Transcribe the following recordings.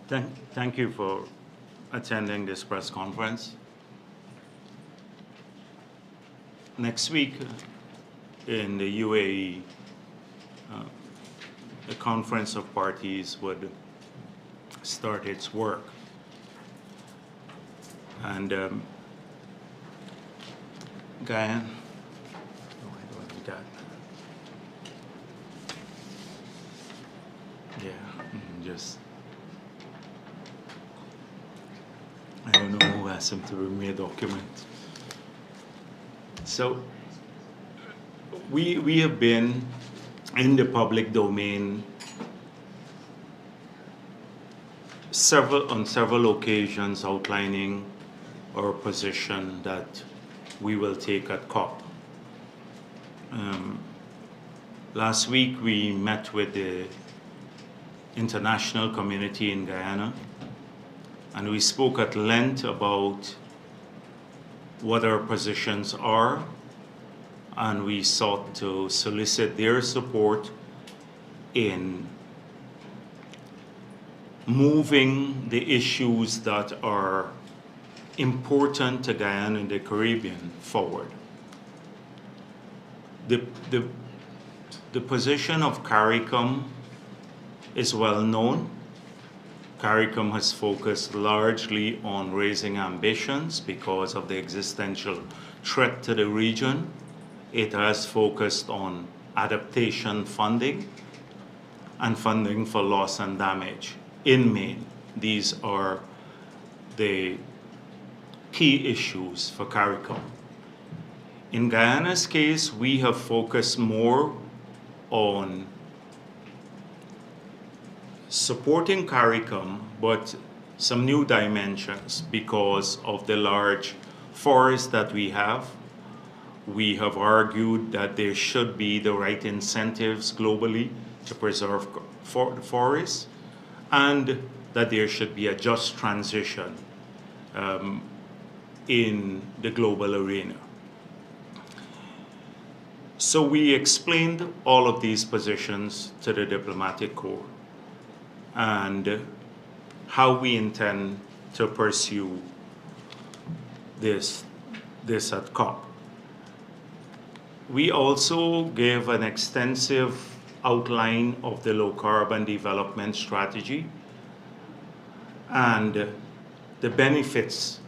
Thank you for attending this press conference. Next week in the UAE, the Conference of Parties would start its work. And Guyana, why do I do that? Yeah, just, I don't know who asked him to bring me a document. So we have been in the public domain on several occasions outlining our position that we will take at COP. Last week we met with the international community in Guyana, and we spoke at length about what our positions are, and we sought to solicit their support in moving the issues that are important to Guyana and the Caribbean forward. The position of CARICOM is well known. CARICOM has focused largely on raising ambitions because of the existential threat to the region. It has focused on adaptation funding and funding for loss and damage. In Maine, these are the key issues for CARICOM. In Guyana's case, we have focused more on supporting CARICOM, but some new dimensions because of the large forests that we have. We have argued that there should be the right incentives globally to preserve forests, and that there should be a just transition in the global arena. So we explained all of these positions to the diplomatic corps and how we intend to pursue this at COP. We also gave an extensive outline of the low carbon development strategy and the benefits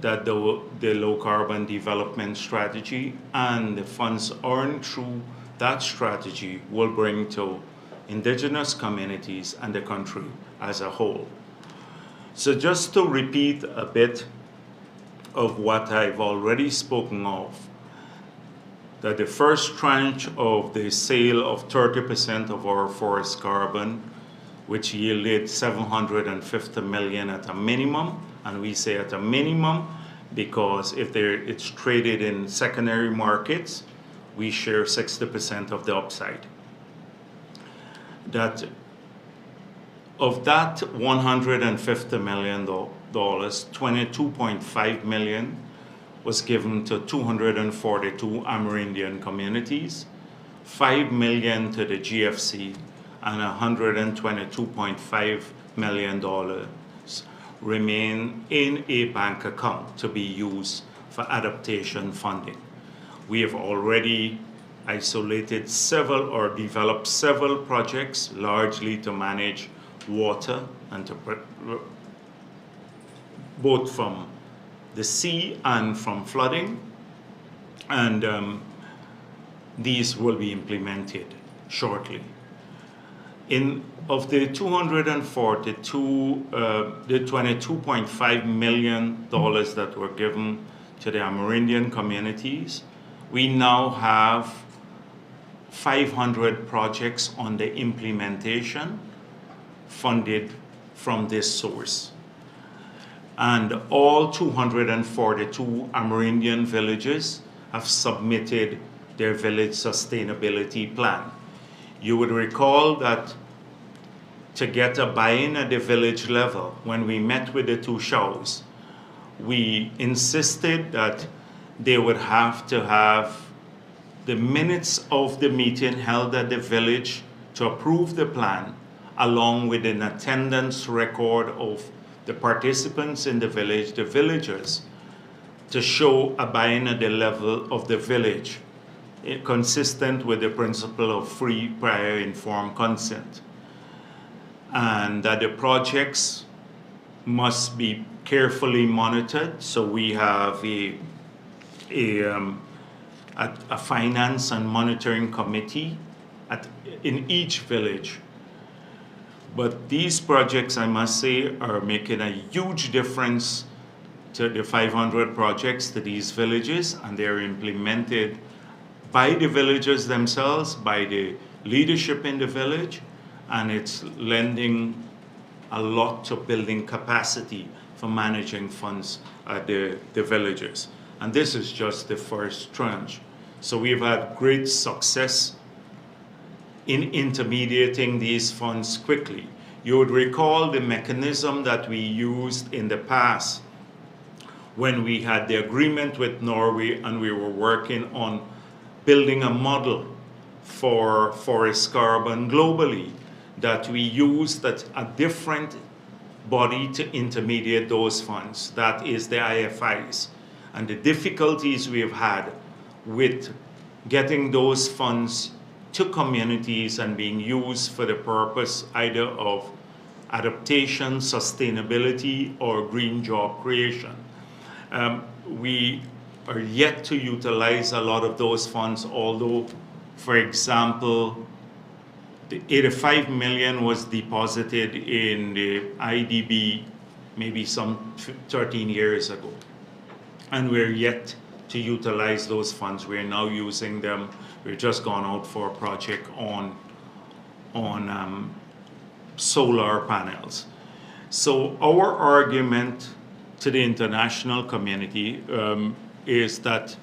that the low carbon development strategy and the funds earned through that strategy will bring to indigenous communities and the country as a whole. So just to repeat a bit of what I've already spoken of, that the first tranche of the sale of 30% of our forest carbon, which yielded $750 million at a minimum, and we say at a minimum because if it's traded in secondary markets, we share 60% of the upside. That of that $150 million, $22.5 million was given to 242 Amerindian communities, $5 million to the GFC, and $122.5 million remain in a bank account to be used for adaptation funding. We have already isolated several or developed several projects, largely to manage water and to both from the sea and from flooding, and these will be implemented shortly. Of the 242, the $22.5 million that were given to the Amerindian communities, we now have 500 projects on the implementation funded from this source. And all 242 Amerindian villages have submitted their village sustainability plan. You would recall that to get a buy-in at the village level, when we met with the two shows, we insisted that they would have to have the minutes of the meeting held at the village to approve the plan along with an attendance record of the participants in the village, the villagers, to show a buy-in at the level of the village, consistent with the principle of free, prior, informed consent. And that the projects must be carefully monitored. So we have a finance and monitoring committee in each village. But these projects, I must say, are making a huge difference to the 500 projects to these villages, and they're implemented by the villagers themselves, by the leadership in the village, and it's lending a lot to building capacity for managing funds at the villages. And this is just the first tranche. So we've had great success in intermediating these funds quickly. You would recall the mechanism that we used in the past when we had the agreement with Norway and we were working on building a model for forest carbon globally, that we used a different body to intermediate those funds. That is the IFIs. And the difficulties we have had with getting those funds to communities and being used for the purpose either of adaptation, sustainability, or green job creation. We are yet to utilize a lot of those funds, although, for example, the 85 million was deposited in the IDB maybe some 13 years ago. And we're yet to utilize those funds. We're now using them. We've just gone out for a project on solar panels. So our argument to the international community is that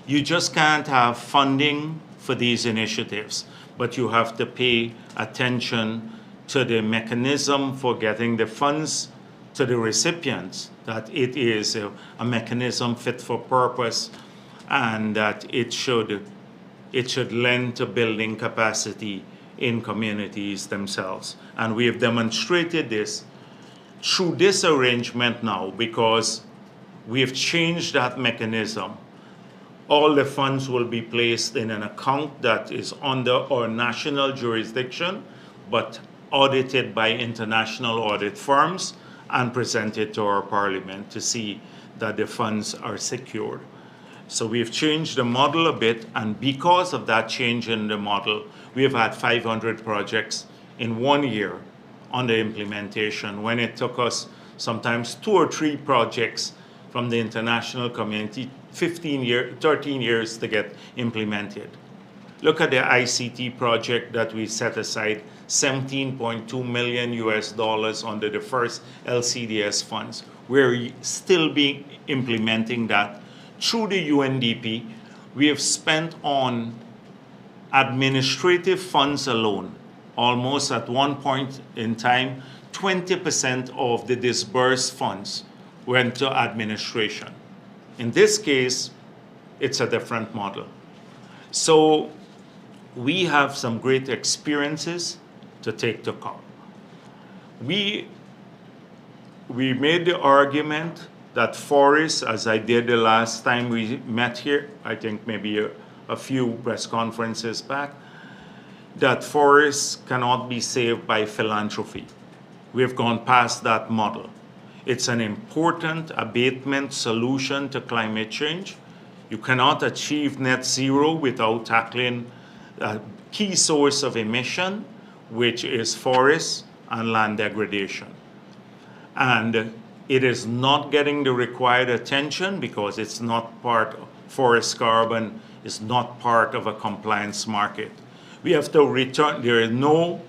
you just can't have funding for these initiatives, but you have to pay attention to the mechanism for getting the funds to the recipients, that it is a mechanism fit for purpose, and that it should lend to building capacity in communities themselves. And we have demonstrated this through this arrangement now, because we have changed that mechanism. All the funds will be placed in an account that is under our national jurisdiction, but audited by international audit firms and presented to our parliament to see that the funds are secured. So we've changed the model a bit, and because of that change in the model, we have had 500 projects in 1 year under implementation, when it took us sometimes 2 or 3 projects from the international community 13 years to get implemented. Look at the ICT project that we set aside $17.2 million under the first LCDS funds. We're still implementing that through the UNDP. We have spent on administrative funds alone, almost at one point in time, 20% of the disbursed funds went to administration. In this case, it's a different model. So we have some great experiences to take to come. We made the argument that forests, as I did the last time we met here, I think maybe a few press conferences back, that forests cannot be saved by philanthropy. We have gone past that model. It's an important abatement solution to climate change. You cannot achieve net zero without tackling a key source of emission, which is forests and land degradation. And it is not getting the required attention because it's not forest carbon is not part of a compliance market. We have to return, there are no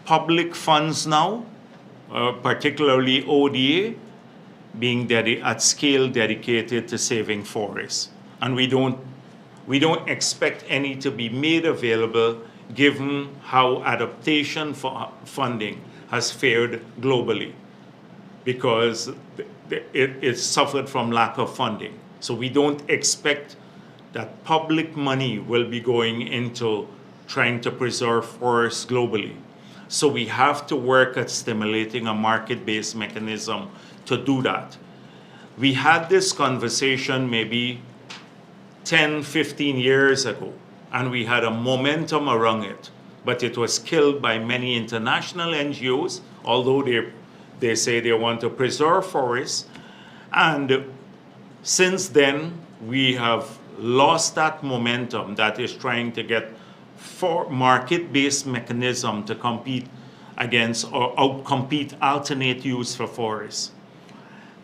public funds now, particularly ODA, being at scale dedicated to saving forests. And we don't expect any to be made available given how adaptation funding has fared globally, because it suffered from lack of funding. So we don't expect that public money will be going into trying to preserve forests globally. So we have to work at stimulating a market-based mechanism to do that. We had this conversation maybe 10, 15 years ago, and we had a momentum around it, but it was killed by many international NGOs, although they say they want to preserve forests. And since then, we have lost that momentum that is trying to get for market-based mechanism to compete against or outcompete alternate use for forests.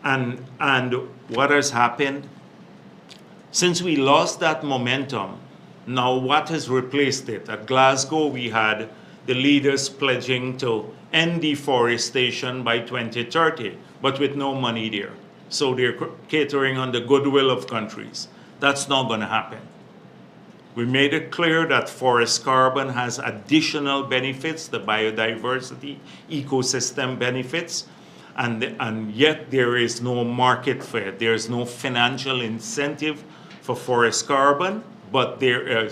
And what has happened? Since we lost that momentum, now what has replaced it? At Glasgow, we had the leaders pledging to end deforestation by 2030, but with no money there. So they're catering on the goodwill of countries. That's not going to happen. We made it clear that forest carbon has additional benefits, the biodiversity, ecosystem benefits, and yet there is no market for it. There is no financial incentive for forest carbon, but there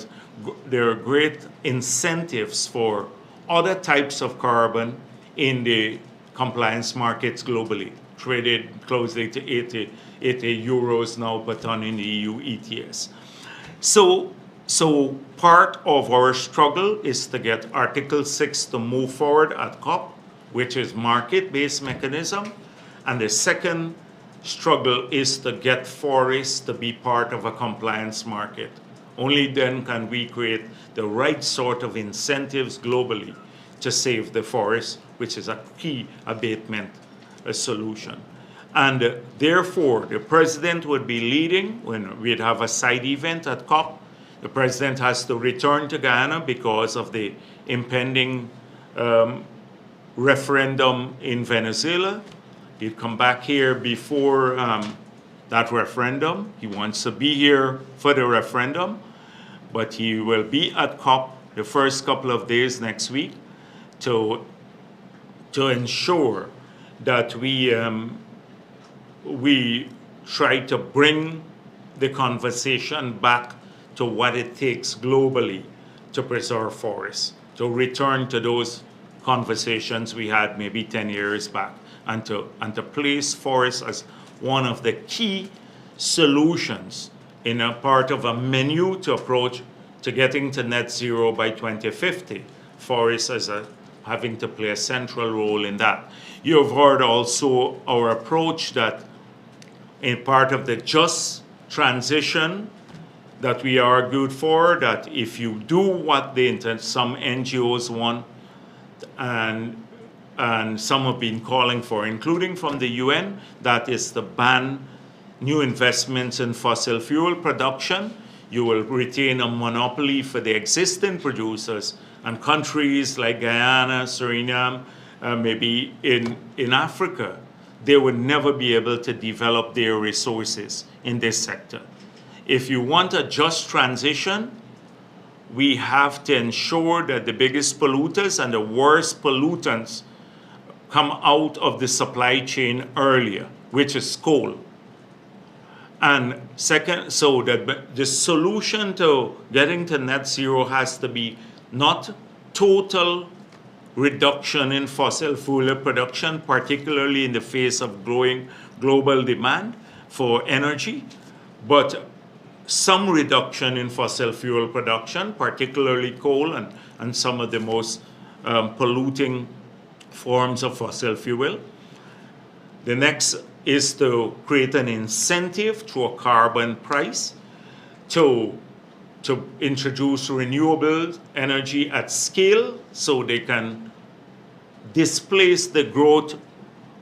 are great incentives for other types of carbon in the compliance markets globally, traded closely to 80 euros now per ton in the EU ETS. So part of our struggle is to get Article 6 to move forward at COP, which is market-based mechanism. And the second struggle is to get forests to be part of a compliance market. Only then can we create the right sort of incentives globally to save the forest, which is a key abatement solution. And therefore, the president would be leading when we'd have a side event at COP. The president has to return to Guyana because of the impending referendum in Venezuela. He'd come back here before that referendum. He wants to be here for the referendum, but he will be at COP the first couple of days next week to ensure that we try to bring the conversation back to what it takes globally to preserve forests, to return to those conversations we had maybe 10 years back, and to place forests as one of the key solutions in a part of a menu to approach to getting to net zero by 2050. Forests as having to play a central role in that. You have heard also our approach that in part of the just transition that we argued for, that if you do what some NGOs want, and some have been calling for, including from the UN, that is to ban new investments in fossil fuel production, you will retain a monopoly for the existing producers, and countries like Guyana, Suriname, maybe in Africa, they would never be able to develop their resources in this sector. If you want a just transition, we have to ensure that the biggest polluters and the worst pollutants come out of the supply chain earlier, which is coal. And second, so that the solution to getting to net zero has to be not total reduction in fossil fuel production, particularly in the face of growing global demand for energy, but some reduction in fossil fuel production, particularly coal and some of the most polluting forms of fossil fuel. The next is to create an incentive through a carbon price to introduce renewable energy at scale so they can displace the growth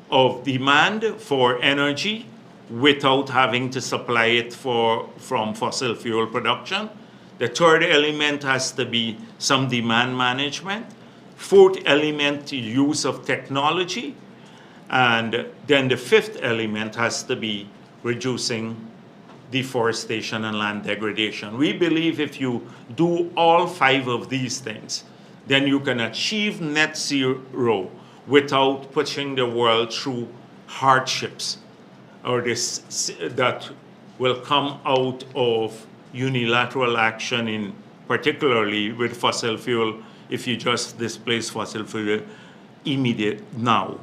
of demand for energy without having to supply it from fossil fuel production. The third element has to be some demand management. Fourth element, use of technology. And then the fifth element has to be reducing deforestation and land degradation. We believe if you do all 5 of these things, then you can achieve net zero without pushing the world through hardships or that will come out of unilateral action, particularly with fossil fuel if you just displace fossil fuel immediate now.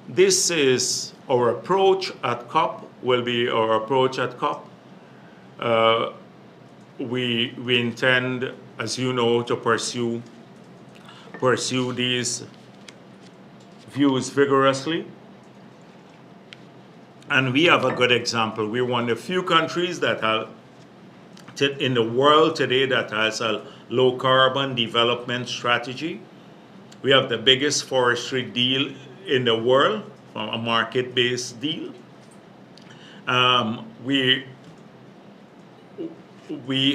This is our approach at COP, will be our approach at COP. We intend, as you know, to pursue these views vigorously. And we have a good example. We're one of the few countries that have, in the world today, that has a low carbon development strategy. We have the biggest forestry deal in the world, from a market-based deal. We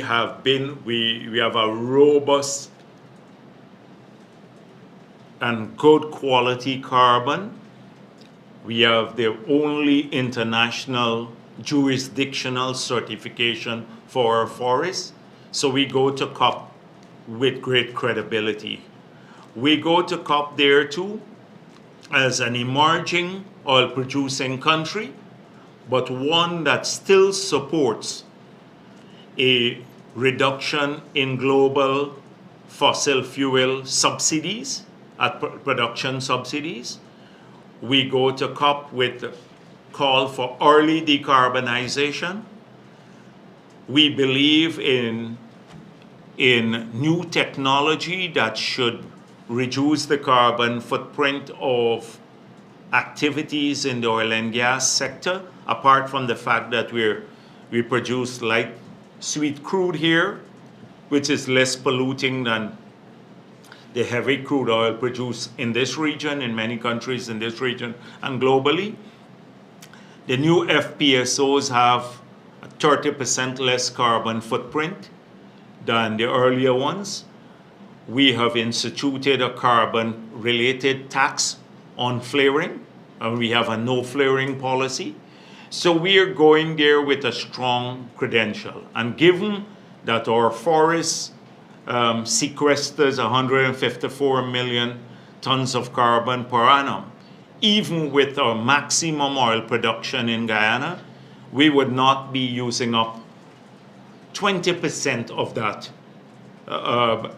have a robust and good quality carbon. We have the only international jurisdictional certification for our forests. So we go to COP with great credibility. We go to COP there too as an emerging oil producing country, but one that still supports a reduction in global fossil fuel subsidies, production subsidies. We go to COP with a call for early decarbonization. We believe in new technology that should reduce the carbon footprint of activities in the oil and gas sector, apart from the fact that we produce light sweet crude here, which is less polluting than the heavy crude oil produced in this region, in many countries in this region, and globally. The new FPSOs have a 30% less carbon footprint than the earlier ones. We have instituted a carbon-related tax on flaring, and we have a no flaring policy. So we are going there with a strong credential. And given that our forests sequesters 154 million tons of carbon per annum, even with our maximum oil production in Guyana, we would not be using up 20% of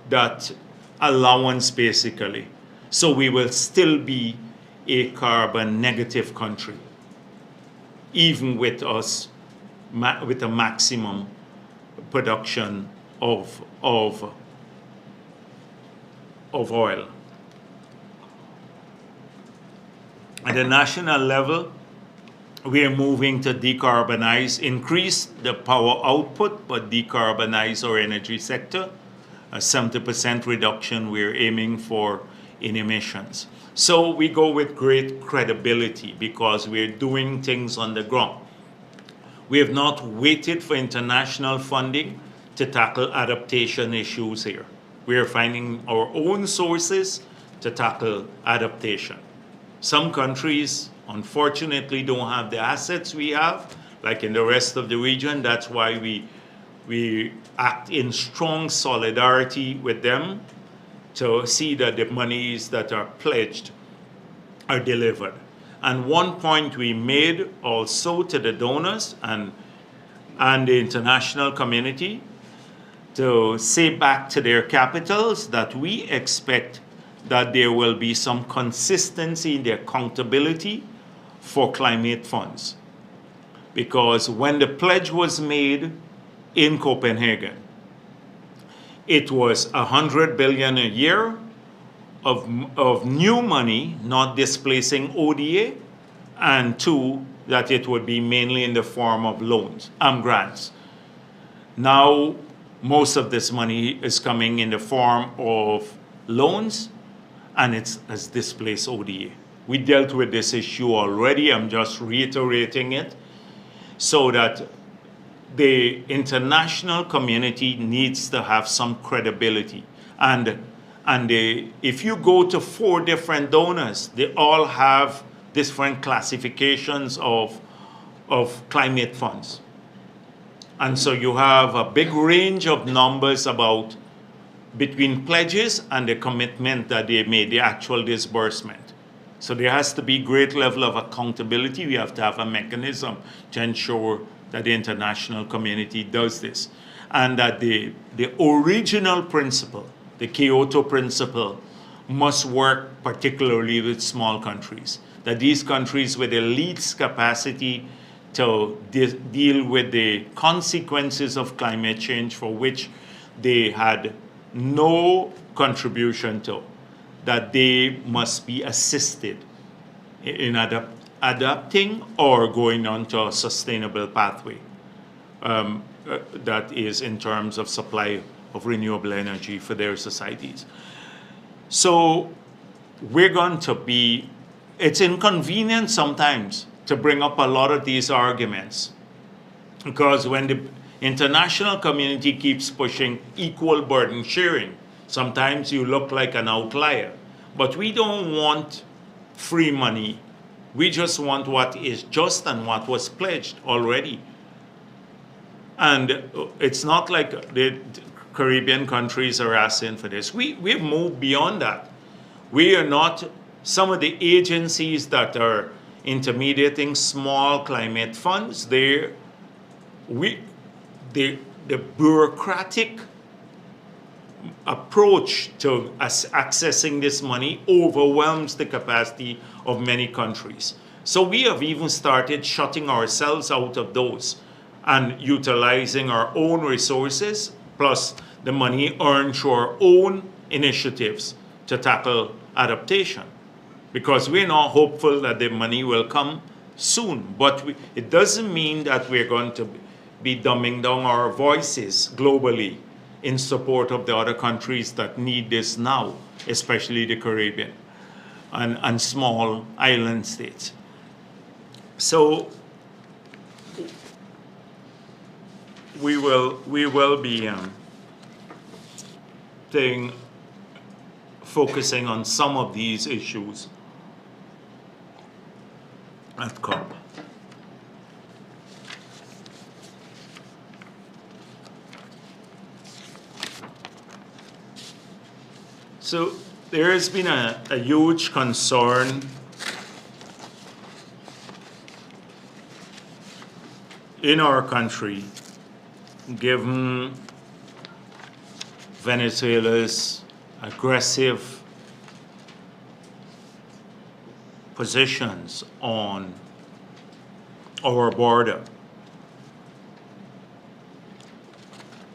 that allowance, basically. So we will still be a carbon negative country, even with us with a maximum production of oil. At the national level, we are moving to decarbonize, increase the power output, but decarbonize our energy sector. A 70% reduction we're aiming for in emissions. So we go with great credibility because we're doing things on the ground. We have not waited for international funding to tackle adaptation issues here. We are finding our own sources to tackle adaptation. Some countries, unfortunately, don't have the assets we have, like in the rest of the region. That's why we act in strong solidarity with them to see that the monies that are pledged are delivered. And one point we made also to the donors and the international community, to say back to their capitals that we expect that there will be some consistency in the accountability for climate funds. Because when the pledge was made in Copenhagen, it was 100 billion a year of new money, not displacing ODA, and two, that it would be mainly in the form of loans, grants. Now, most of this money is coming in the form of loans, and it has displaced ODA. We dealt with this issue already. I'm just reiterating it, so that the international community needs to have some credibility. And if you go to 4 different donors, they all have different classifications of climate funds. And so you have a big range of numbers about between pledges and the commitment that they made, the actual disbursement. So there has to be great level of accountability. We have to have a mechanism to ensure that the international community does this. and that the original principle, the Kyoto principle, must work particularly with small countries. That these countries with the least capacity to deal with the consequences of climate change, for which they had no contribution to, that they must be assisted in adapting or going on to a sustainable pathway that is in terms of supply of renewable energy for their societies. So we're going to be, it's inconvenient sometimes to bring up a lot of these arguments, because when the international community keeps pushing equal burden sharing, sometimes you look like an outlier. But we don't want free money. We just want what is just and what was pledged already. And it's not like the Caribbean countries are asking for this. We've moved beyond that. We are not, some of the agencies that are intermediating small climate funds, the bureaucratic approach to accessing this money overwhelms the capacity of many countries. So we have even started shutting ourselves out of those and utilizing our own resources plus the money earned through our own initiatives to tackle adaptation. Because we're not hopeful that the money will come soon. But it doesn't mean that we're going to be dumbing down our voices globally in support of the other countries that need this now, especially the Caribbean and small island states. So we will be focusing on some of these issues at COP. So there has been a huge concern in our country, given Venezuela's aggressive positions on our border.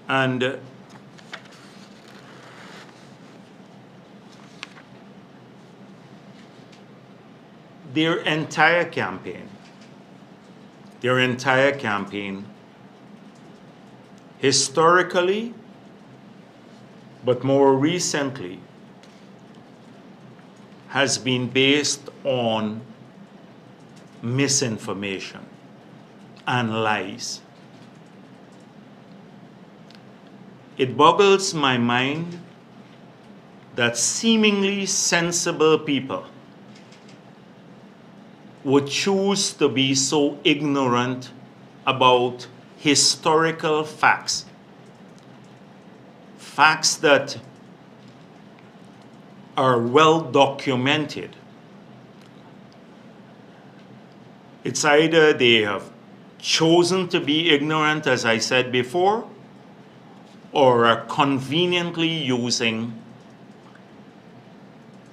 And their entire campaign, historically, but more recently, has been based on misinformation and lies. It boggles my mind that seemingly sensible people would choose to be so ignorant about historical facts. Facts that are well documented. It's either they have chosen to be ignorant, as I said before, or are conveniently using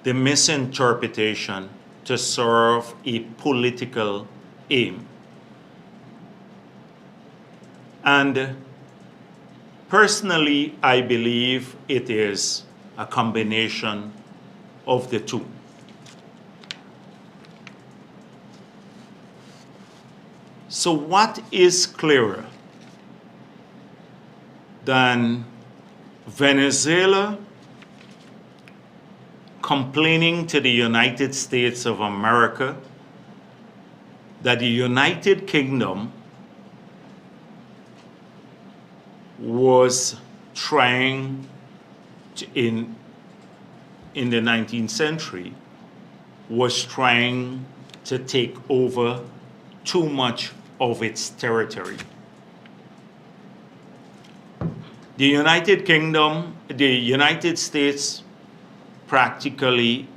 the misinterpretation to serve a political aim. And personally, I believe it is a combination of the two. So what is clearer than Venezuela complaining to the United States of America that the United Kingdom was trying to, in the 19th century, was trying to take over too much of its territory. The United Kingdom, the United States practically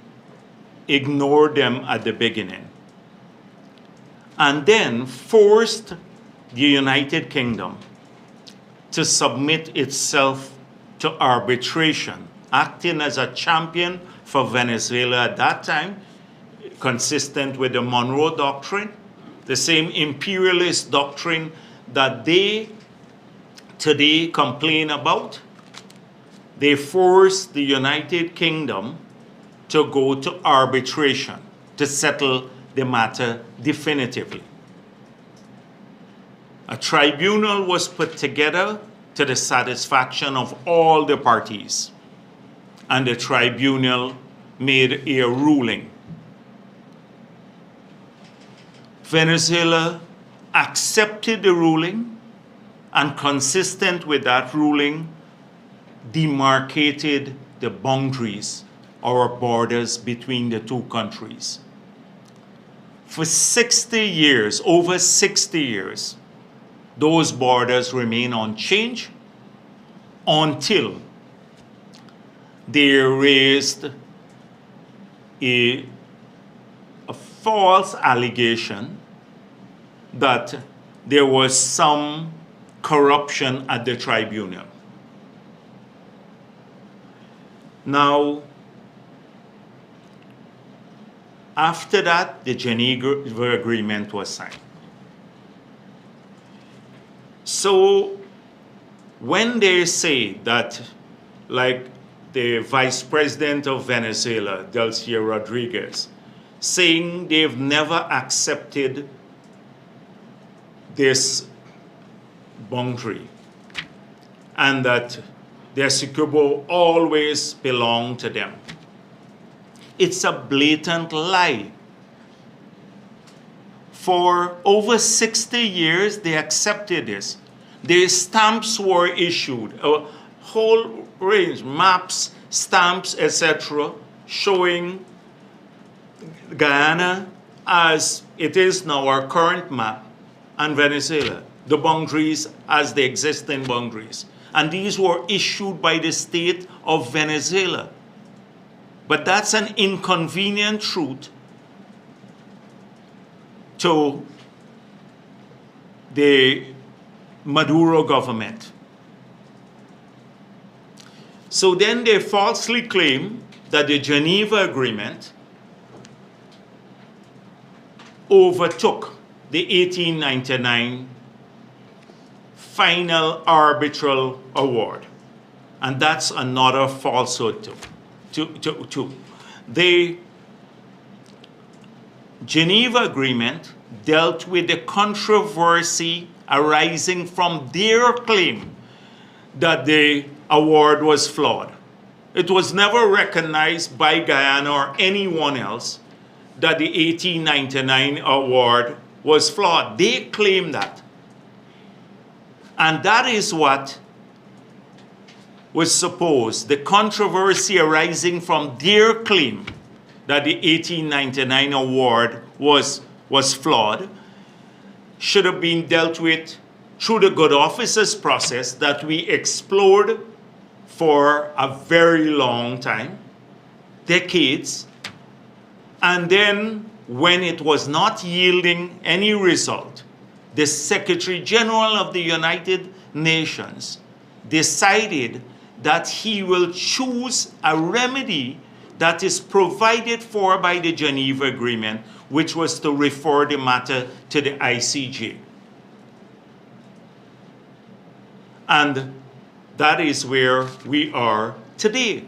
ignored them at the beginning and then forced the United Kingdom to submit itself to arbitration, acting as a champion for Venezuela at that time, consistent with the Monroe Doctrine, the same imperialist doctrine that they today complain about. They forced the United Kingdom to go to arbitration to settle the matter definitively. A tribunal was put together to the satisfaction of all the parties, and the tribunal made a ruling. Venezuela accepted the ruling, and consistent with that ruling, demarcated the boundaries or borders between the two countries. For 60 years, over 60 years, those borders remain unchanged until they raised a false allegation that there was some corruption at the tribunal. Now, after that, the Geneva Agreement was signed. So when they say that, like the Vice President of Venezuela, Delcy Rodriguez, saying they've never accepted this boundary and that the Essequibo always belonged to them, it's a blatant lie. For over 60 years, they accepted this. Their stamps were issued, a whole range, maps, stamps, etc., showing Guyana as it is now, our current map, and Venezuela, the boundaries as the existing boundaries. And these were issued by the state of Venezuela. But that's an inconvenient truth to the Maduro government. So then they falsely claim that the Geneva Agreement overtook the 1899 final arbitral award. And that's another falsehood too. The Geneva Agreement dealt with the controversy arising from their claim that the award was flawed. It was never recognized by Guyana or anyone else that the 1899 award was flawed. They claim that. And that is what was supposed, the controversy arising from their claim that the 1899 award was flawed, should have been dealt with through the good offices process that we explored for a very long time, decades, and then when it was not yielding any result, the Secretary General of the United Nations decided that he will choose a remedy that is provided for by the Geneva Agreement, which was to refer the matter to the ICJ. And that is where we are today.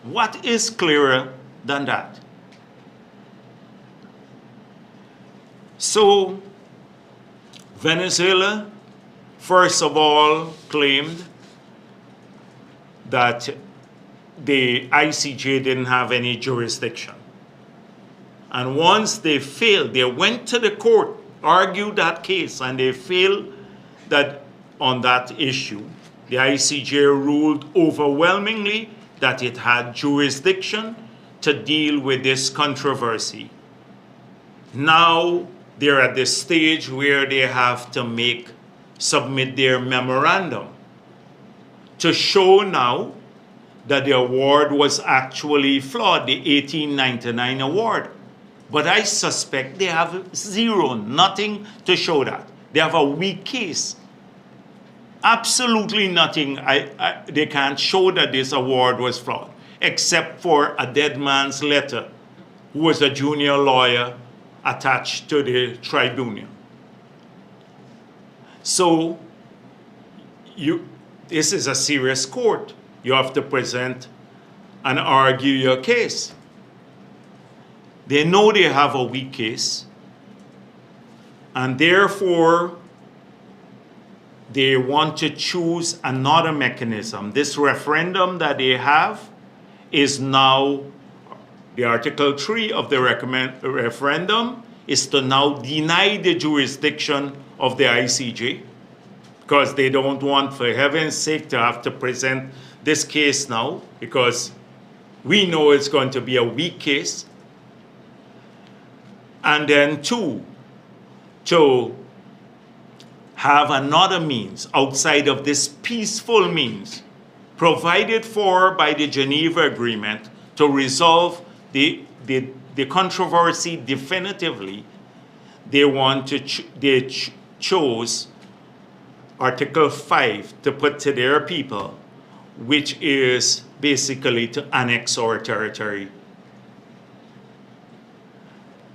What is clearer than that? So, Venezuela, first of all, claimed that the ICJ didn't have any jurisdiction. And once they failed, they went to the court, argued that case, and they failed that on that issue. The ICJ ruled overwhelmingly that it had jurisdiction to deal with this controversy. Now they're at the stage where they have to submit their memorandum to show now that the award was actually flawed, the 1899 award. But I suspect they have zero, nothing to show that. They have a weak case. Absolutely nothing. They can't show that this award was fraud, except for a dead man's letter, who was a junior lawyer attached to the tribunal. So this is a serious court. You have to present and argue your case. They know they have a weak case, and therefore they want to choose another mechanism. This referendum that they have is now, the Article 3 of the referendum is to now deny the jurisdiction of the ICJ, because they don't want, for heaven's sake, to have to present this case now, because we know it's going to be a weak case. And then two, to have another means outside of this peaceful means provided for by the Geneva Agreement to resolve the controversy definitively. They want to chose Article 5 to put to their people, which is basically to annex our territory.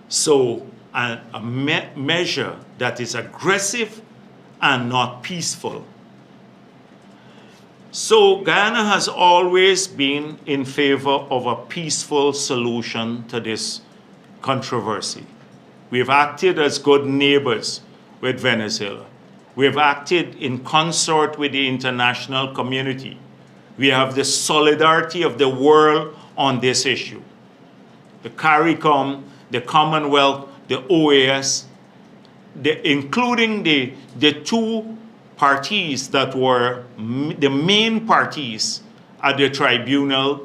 So a measure that is aggressive and not peaceful. So Guyana has always been in favor of a peaceful solution to this controversy. We've acted as good neighbors with Venezuela. We have acted in consort with the international community. We have the solidarity of the world on this issue. The CARICOM, the Commonwealth, the OAS, including the two parties that were the main parties at the tribunal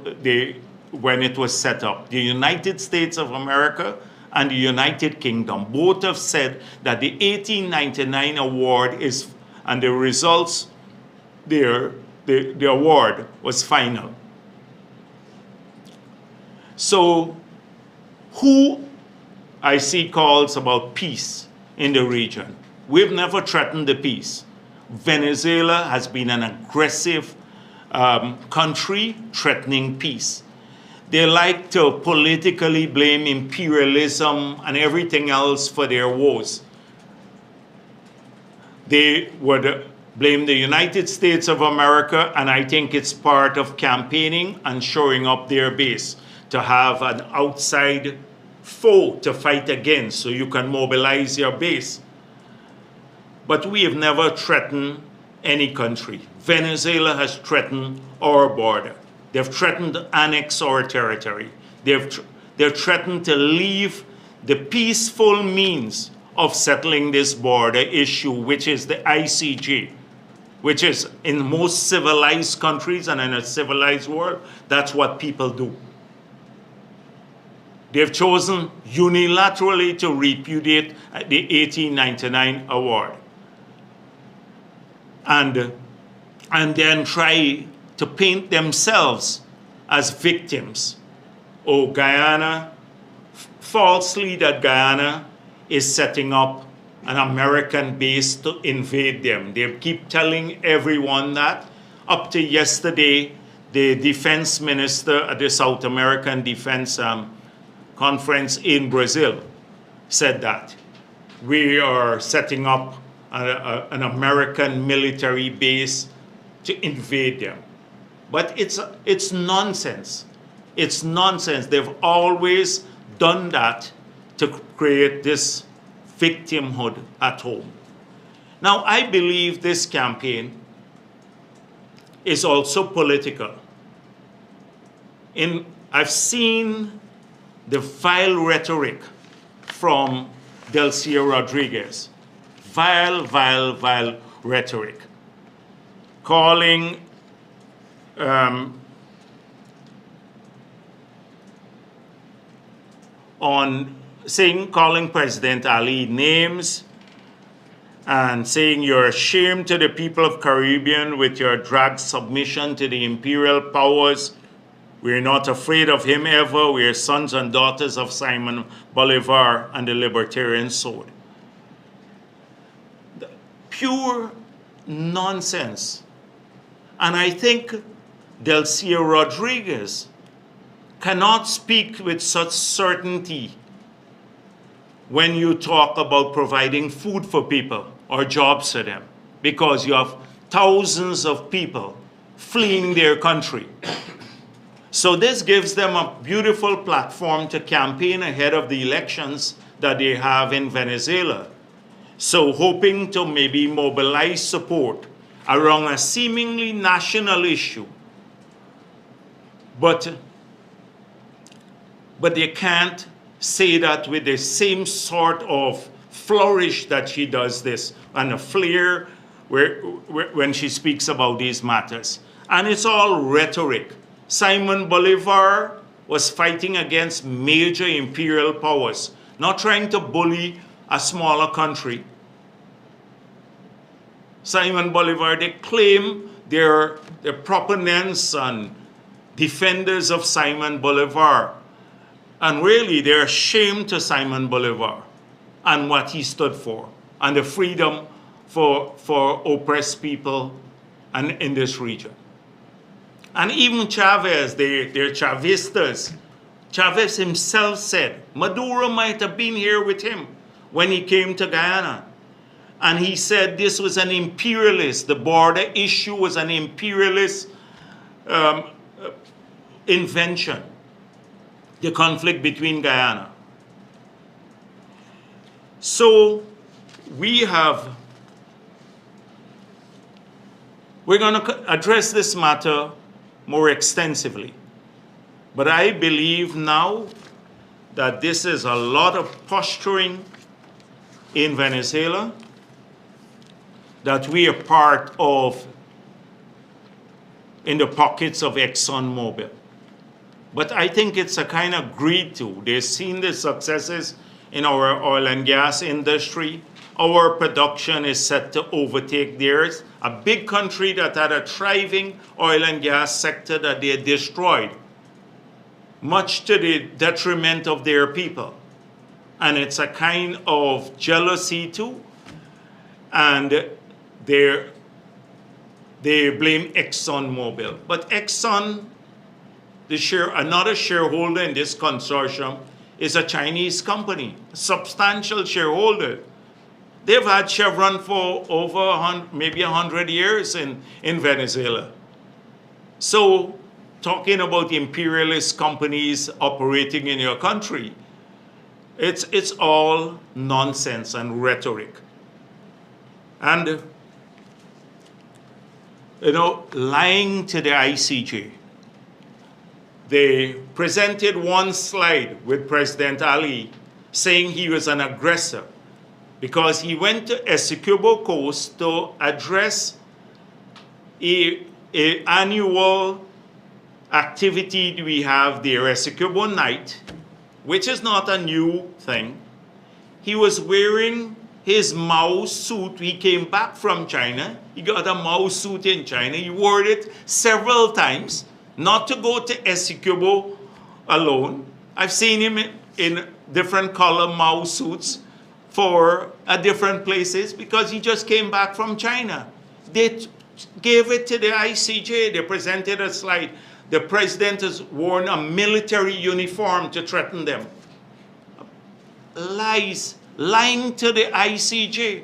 when it was set up, the United States of America and the United Kingdom. Both have said that the 1899 award is, and the results there, the award was final. So who I see calls about peace in the region? We've never threatened the peace. Venezuela has been an aggressive country threatening peace. They like to politically blame imperialism and everything else for their woes. They would blame the United States of America, and I think it's part of campaigning and showing up their base to have an outside foe to fight against so you can mobilize your base. But we have never threatened any country. Venezuela has threatened our border. They've threatened to annex our territory. They've threatened to leave the peaceful means of settling this border issue, which is the ICJ, which is in most civilized countries and in a civilized world, that's what people do. They've chosen unilaterally to repudiate the 1899 award and then try to paint themselves as victims. Oh, Guyana, falsely that Guyana is setting up an American base to invade them. They keep telling everyone that. Up to yesterday, the defense minister at the South American Defense Conference in Brazil said that. We are setting up an American military base to invade them. But it's nonsense. It's nonsense. They've always done that to create this victimhood at home. Now, I believe this campaign is also political. I've seen the vile rhetoric from Delcia Rodriguez. Vile, vile, vile rhetoric. Calling calling President Ali names and saying you're ashamed to the people of Caribbean with your drag submission to the imperial powers. We're not afraid of him ever. We're sons and daughters of Simon Bolivar and the libertarian sword. The pure nonsense. And I think Delcia Rodriguez cannot speak with such certainty when you talk about providing food for people or jobs for them, because you have thousands of people fleeing their country. So this gives them a beautiful platform to campaign ahead of the elections that they have in Venezuela. So hoping to maybe mobilize support around a seemingly national issue. But they can't say that with the same sort of flourish that she does this, and a flair when she speaks about these matters. And it's all rhetoric. Simon Bolivar was fighting against major imperial powers, not trying to bully a smaller country. Simon Bolivar, they claim they're proponents and defenders of Simon Bolivar. And really, they're ashamed to Simon Bolivar and what he stood for, and the freedom for oppressed people and in this region. And even Chavez, they're Chavistas. Chavez himself said Maduro might have been here with him when he came to Guyana. And he said this was an imperialist, the border issue was an imperialist invention, the conflict between Guyana. So we're going to address this matter more extensively. But I believe now that this is a lot of posturing in Venezuela, that we are part of in the pockets of ExxonMobil. But I think it's a kind of greed too. They've seen the successes in our oil and gas industry. Our production is set to overtake theirs. A big country that had a thriving oil and gas sector that they destroyed, much to the detriment of their people. And it's a kind of jealousy too. And they blame ExxonMobil. But Exxon, another shareholder in this consortium, is a Chinese company, a substantial shareholder. They've had Chevron for over maybe 100 years in Venezuela. So talking about imperialist companies operating in your country, it's all nonsense and rhetoric. And, lying to the ICJ. They presented one slide with President Ali saying he was an aggressor because he went to Essequibo Coast to address an annual activity we have there, Essequibo Night, which is not a new thing. He was wearing his Mao suit. He came back from China. He got a Mao suit in China. He wore it several times, not to go to Essequibo alone. I've seen him in different color Mao suits for different places because he just came back from China. They gave it to the ICJ. They presented a slide. The president has worn a military uniform to threaten them. Lies. Lying to the ICJ.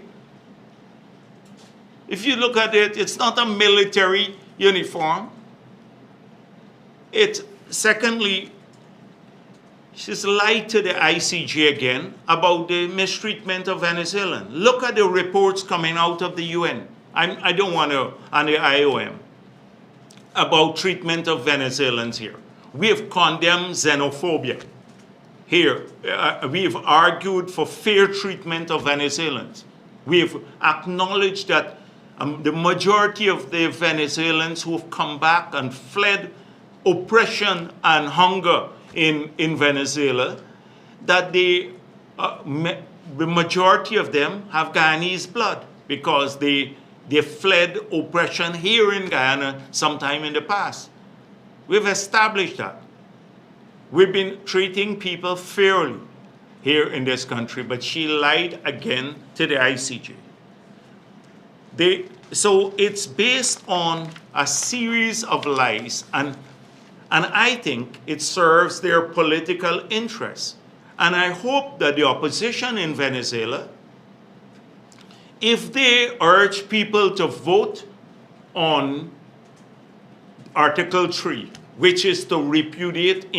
If you look at it, it's not a military uniform. Secondly, she's lied to the ICJ again about the mistreatment of Venezuelans. Look at the reports coming out of the UN. I don't want to, and the IOM, about treatment of Venezuelans here. We have condemned xenophobia. Here, we've argued for fair treatment of Venezuelans. We've acknowledged that the majority of the Venezuelans who have come back and fled oppression and hunger in Venezuela, that the majority of them have Guyanese blood because they fled oppression here in Guyana sometime in the past. We've established that. We've been treating people fairly here in this country, but she lied again to the ICJ. So it's based on a series of lies, and I think it serves their political interests. And I hope that the opposition in Venezuela, if they urge people to vote on Article 3, which is to repudiate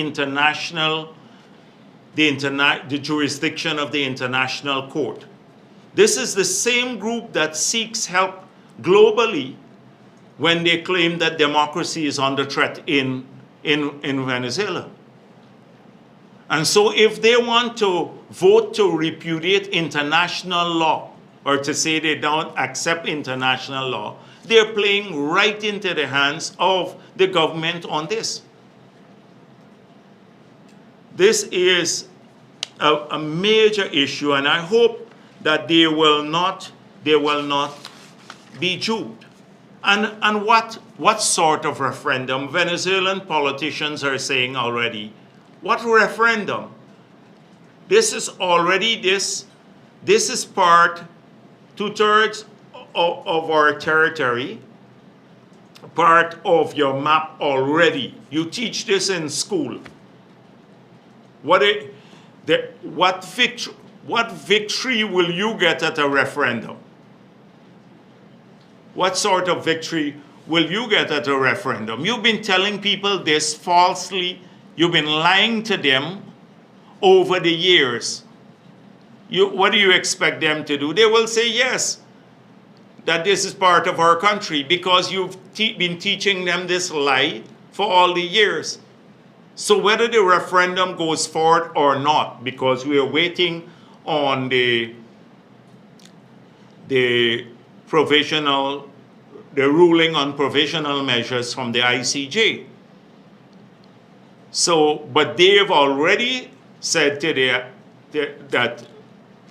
the jurisdiction of the International Court. This is the same group that seeks help globally when they claim that democracy is under threat in Venezuela. And so if they want to vote to repudiate international law, or to say they don't accept international law, they're playing right into the hands of the government on this. This is a major issue, and I hope that they will not be duped. And what sort of referendum? Venezuelan politicians are saying already, what referendum? This is already, this is part, 2/3 of our territory, part of your map already. You teach this in school. What victory will you get at a referendum? What sort of victory will you get at a referendum? You've been telling people this falsely. You've been lying to them over the years. What do you expect them to do? They will say yes, that this is part of our country, because you've been teaching them this lie for all the years. So whether the referendum goes forward or not, because we are waiting on the ruling on provisional measures from the ICJ. So, but they have already said that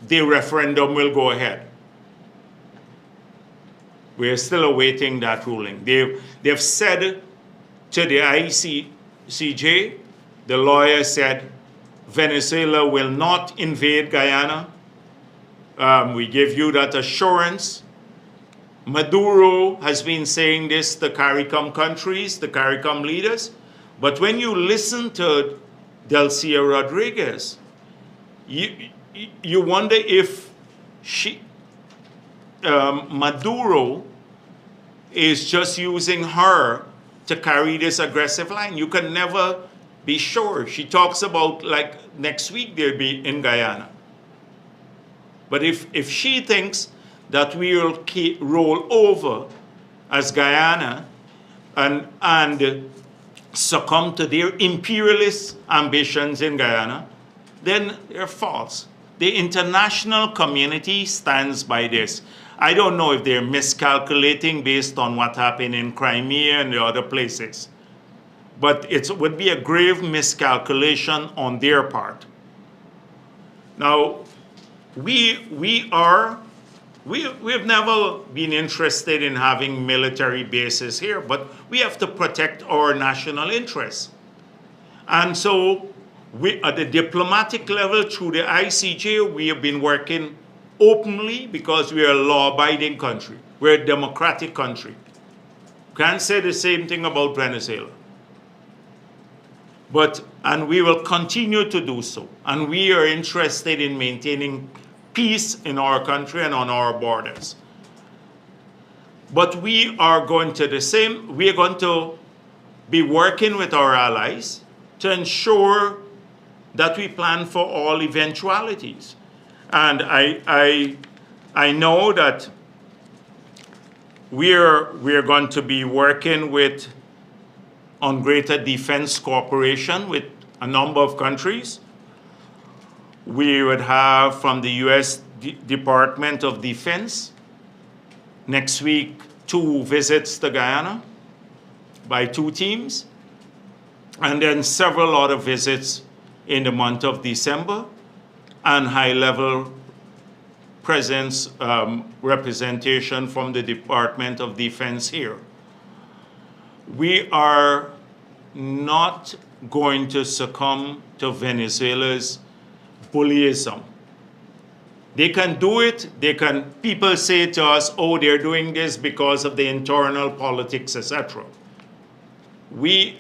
the referendum will go ahead. We're still awaiting that ruling. They've said to the ICJ, the lawyer said, Venezuela will not invade Guyana. We give you that assurance. Maduro has been saying this to CARICOM countries, the CARICOM leaders. But when you listen to Delcia Rodriguez, you wonder if Maduro is just using her to carry this aggressive line. You can never be sure. She talks about, like, next week they'll be in Guyana. But if she thinks that we will roll over as Guyana and succumb to their imperialist ambitions in Guyana, then they're false. The international community stands by this. I don't know if they're miscalculating based on what happened in Crimea and the other places, but it would be a grave miscalculation on their part. Now, we've never been interested in having military bases here, but we have to protect our national interests. And so at the diplomatic level, through the ICJ, we have been working openly because we are a law-abiding country. We're a democratic country. Can't say the same thing about Venezuela. And we will continue to do so. And we are interested in maintaining peace in our country and on our borders. But we are going to be working with our allies to ensure that we plan for all eventualities. And I know that we're going to be working on greater defense cooperation with a number of countries. We would have from the U.S. Department of Defense next week 2 visits to Guyana by 2 teams, and then several other visits in the month of December, and high-level presence, representation from the Department of Defense here. We are not going to succumb to Venezuela's bullyism. They can do it. People say to us, oh, they're doing this because of the internal politics, etc. We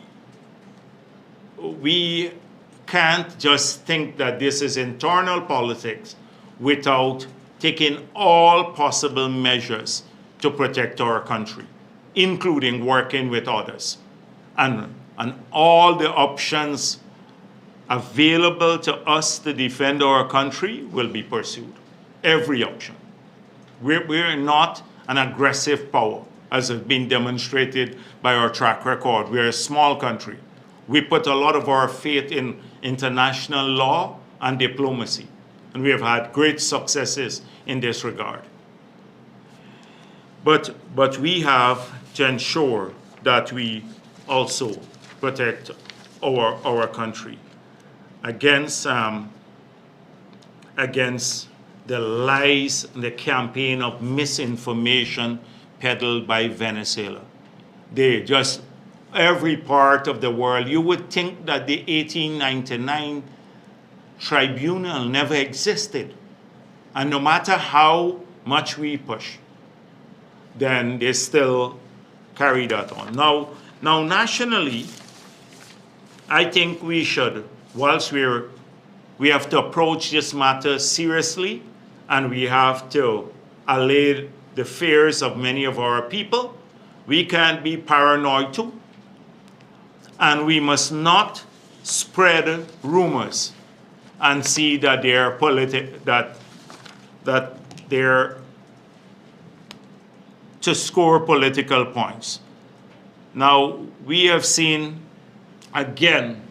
can't just think that this is internal politics without taking all possible measures to protect our country, including working with others. And all the options available to us to defend our country will be pursued. Every option. We're not an aggressive power, as has been demonstrated by our track record. We're a small country. We put a lot of our faith in international law and diplomacy, and we have had great successes in this regard. But we have to ensure that we also protect our country against the lies and the campaign of misinformation peddled by Venezuela. They just, every part of the world, you would think that the 1899 tribunal never existed. And no matter how much we push, then they still carry that on. Now nationally, I think we should, whilst we have to approach this matter seriously, and we have to allay the fears of many of our people, we can't be paranoid too. And we must not spread rumors and see that they're that they're to score political points. Now, we have seen, again,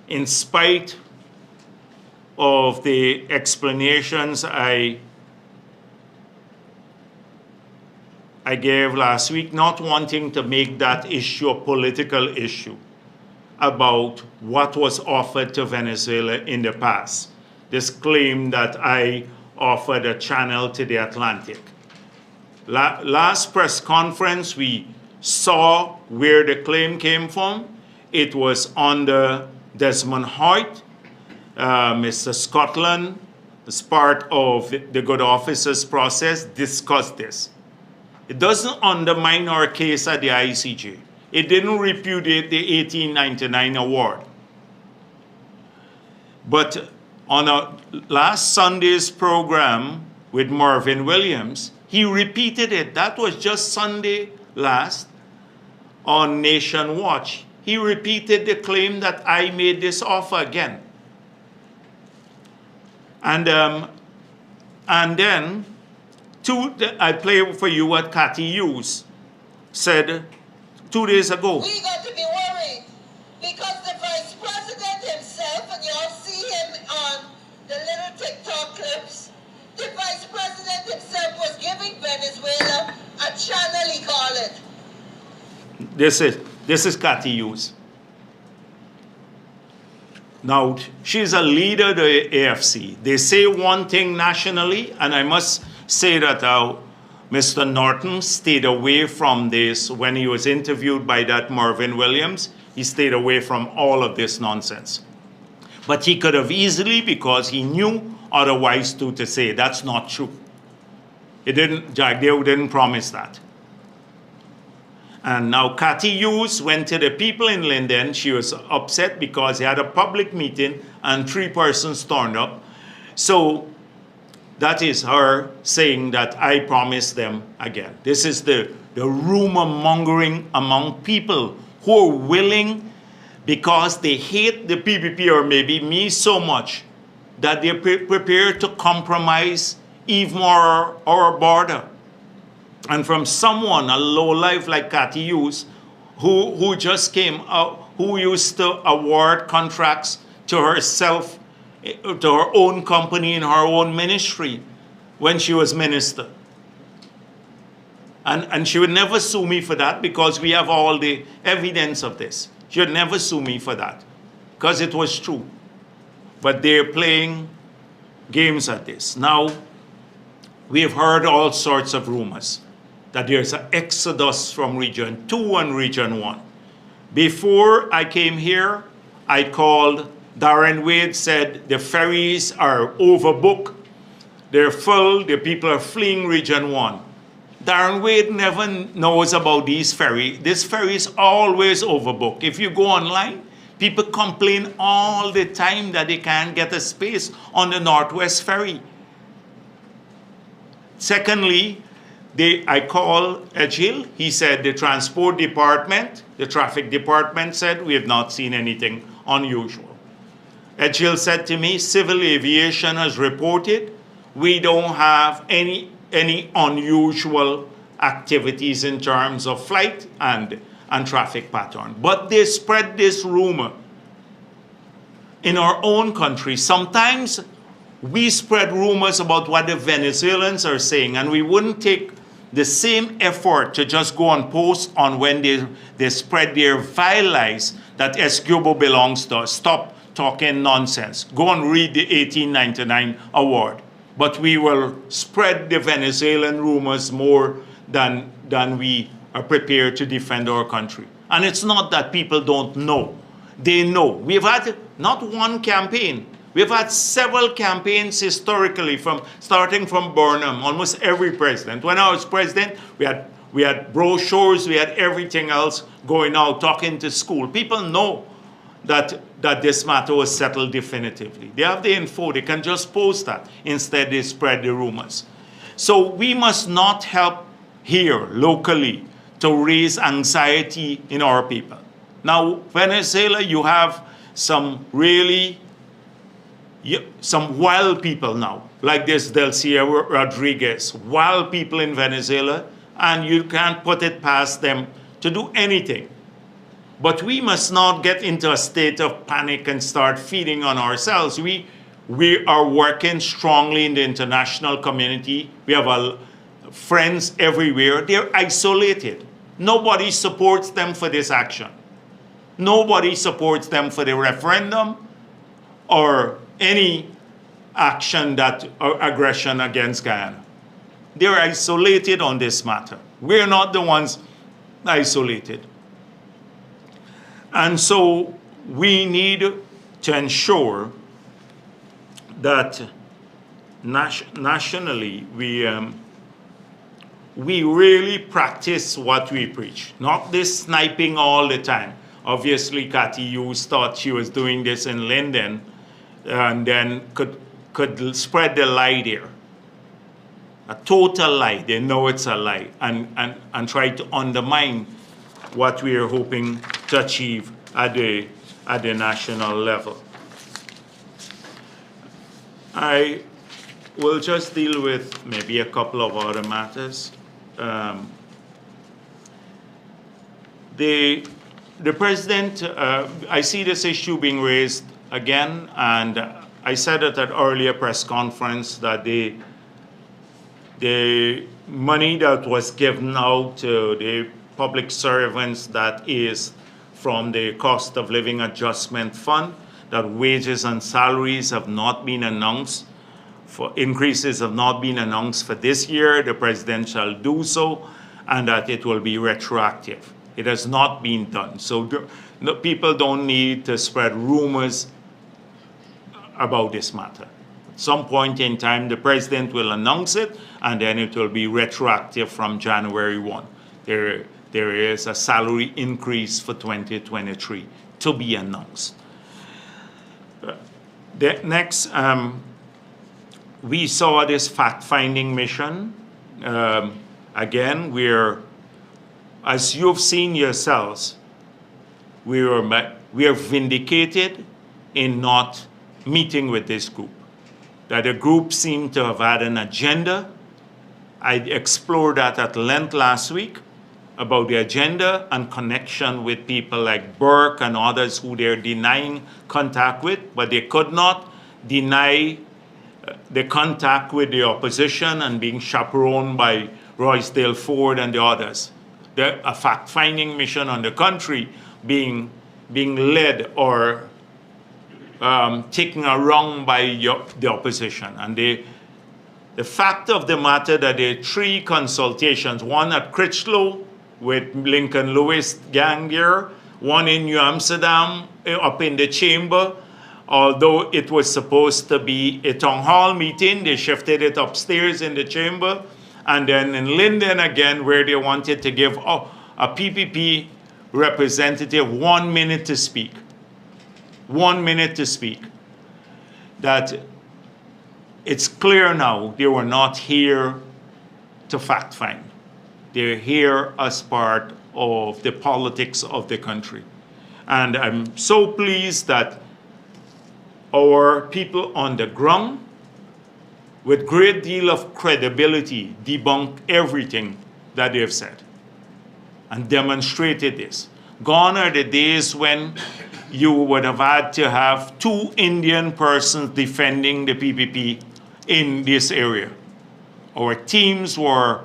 in spite of the explanations I gave last week, not wanting to make that issue a political issue about what was offered to Venezuela in the past. This claim that I offered a channel to the Atlantic. Last press conference, we saw where the claim came from. It was under Desmond Hoyt. Mr. Scotland, as part of the good officers process, discussed this. It doesn't undermine our case at the ICJ. It didn't repudiate the 1899 award. But on last Sunday's program with Marvin Williams, he repeated it. That was just Sunday last on Nation Watch. He repeated the claim that I made this offer again. And then, I play for you what Cathy Hughes said 2 days ago. We got to be worried because the vice president himself, and y'all see him on the little TikTok clips, the vice president himself was giving Venezuela a channel, he called it. This is Cathy Hughes. Now, she's a leader of the AFC. They say one thing nationally, and I must say that Mr. Norton stayed away from this when he was interviewed by that Marvin Williams. He stayed away from all of this nonsense. But he could have easily, because he knew otherwise to say that's not true. Jagdeo didn't promise that. And now Cathy Hughes went to the people in Linden. She was upset because he had a public meeting and 3 persons turned up. So that is her saying that I promised them again. This is the rumor mongering among people who are willing, because they hate the PPP or maybe me so much, that they're prepared to compromise even more our border. And from someone, a lowlife like Cathy Hughes, who just came out, who used to award contracts to herself, to her own company in her own ministry when she was minister. And she would never sue me for that because we have all the evidence of this. She would never sue me for that because it was true. But they're playing games at this. Now, we have heard all sorts of rumors that there's an exodus from Region 2 and Region 1. Before I came here, I called, Darren Wade said the ferries are overbooked. They're full, the people are fleeing Region 1. Darren Wade never knows about these ferries. This ferry is always overbooked. If you go online, people complain all the time that they can't get a space on the Northwest Ferry. Secondly, I called Edgehill. He said the transport department, the traffic department said we have not seen anything unusual. Edgehill said to me, civil aviation has reported we don't have any unusual activities in terms of flight and traffic pattern. But they spread this rumor in our own country. Sometimes we spread rumors about what the Venezuelans are saying, and we wouldn't take the same effort to just go and post on when they spread their vile lies that Escubo belongs to us. Stop talking nonsense. Go and read the 1899 award. But we will spread the Venezuelan rumors more than we are prepared to defend our country. And it's not that people don't know. They know. We've had not one campaign. We've had several campaigns historically, starting from Burnham, almost every president. When I was president, we had brochures, we had everything else going out, talking to school. People know that this matter was settled definitively. They have the info, they can just post that. Instead, they spread the rumors. So we must not help here, locally, to raise anxiety in our people. Now, Venezuela, you have some wild people now, like this Delcia Rodriguez, wild people in Venezuela, and you can't put it past them to do anything. But we must not get into a state of panic and start feeding on ourselves. We are working strongly in the international community. We have friends everywhere. They're isolated. Nobody supports them for this action. Nobody supports them for the referendum or any action or aggression against Guyana. They're isolated on this matter. We're not the ones isolated. And so we need to ensure that nationally we really practice what we preach, not this sniping all the time. Obviously, Cathy Hughes thought she was doing this in Linden and then could spread the lie there. A total lie. They know it's a lie and try to undermine what we are hoping to achieve at the national level. I will just deal with maybe a couple of other matters. The president, I see this issue being raised again, and I said at an earlier press conference that the money that was given out to the public servants, that is from the cost of living adjustment fund, that wages and salaries have not been announced, increases have not been announced for this year. The president shall do so, and that it will be retroactive. It has not been done. So people don't need to spread rumors about this matter. At some point in time, the president will announce it, and then it will be retroactive from January 1. There is a salary increase for 2023 to be announced. Next, we saw this fact-finding mission. Again, as you've seen yourselves, we are vindicated in not meeting with this group. That the group seemed to have had an agenda. I explored that at length last week about the agenda and connection with people like Burke and others who they're denying contact with, but they could not deny the contact with the opposition and being chaperoned by Roysdale Ford and the others. A fact-finding mission on the country being led or taken around by the opposition. And the fact of the matter that there are 3 consultations, one at Critchlow with Lincoln Lewis gang here, one in New Amsterdam up in the chamber, Although it was supposed to be a town hall meeting, they shifted it upstairs in the chamber. And then in Linden again, where they wanted to give a PPP representative 1 minute to speak. 1 minute to speak. That it's clear now they were not here to fact find. They're here as part of the politics of the country. And I'm so pleased that our people on the ground, with great deal of credibility, debunk everything that they've said and demonstrated this. Gone are the days when you would have had to have 2 Indian persons defending the PPP in this area. Our teams were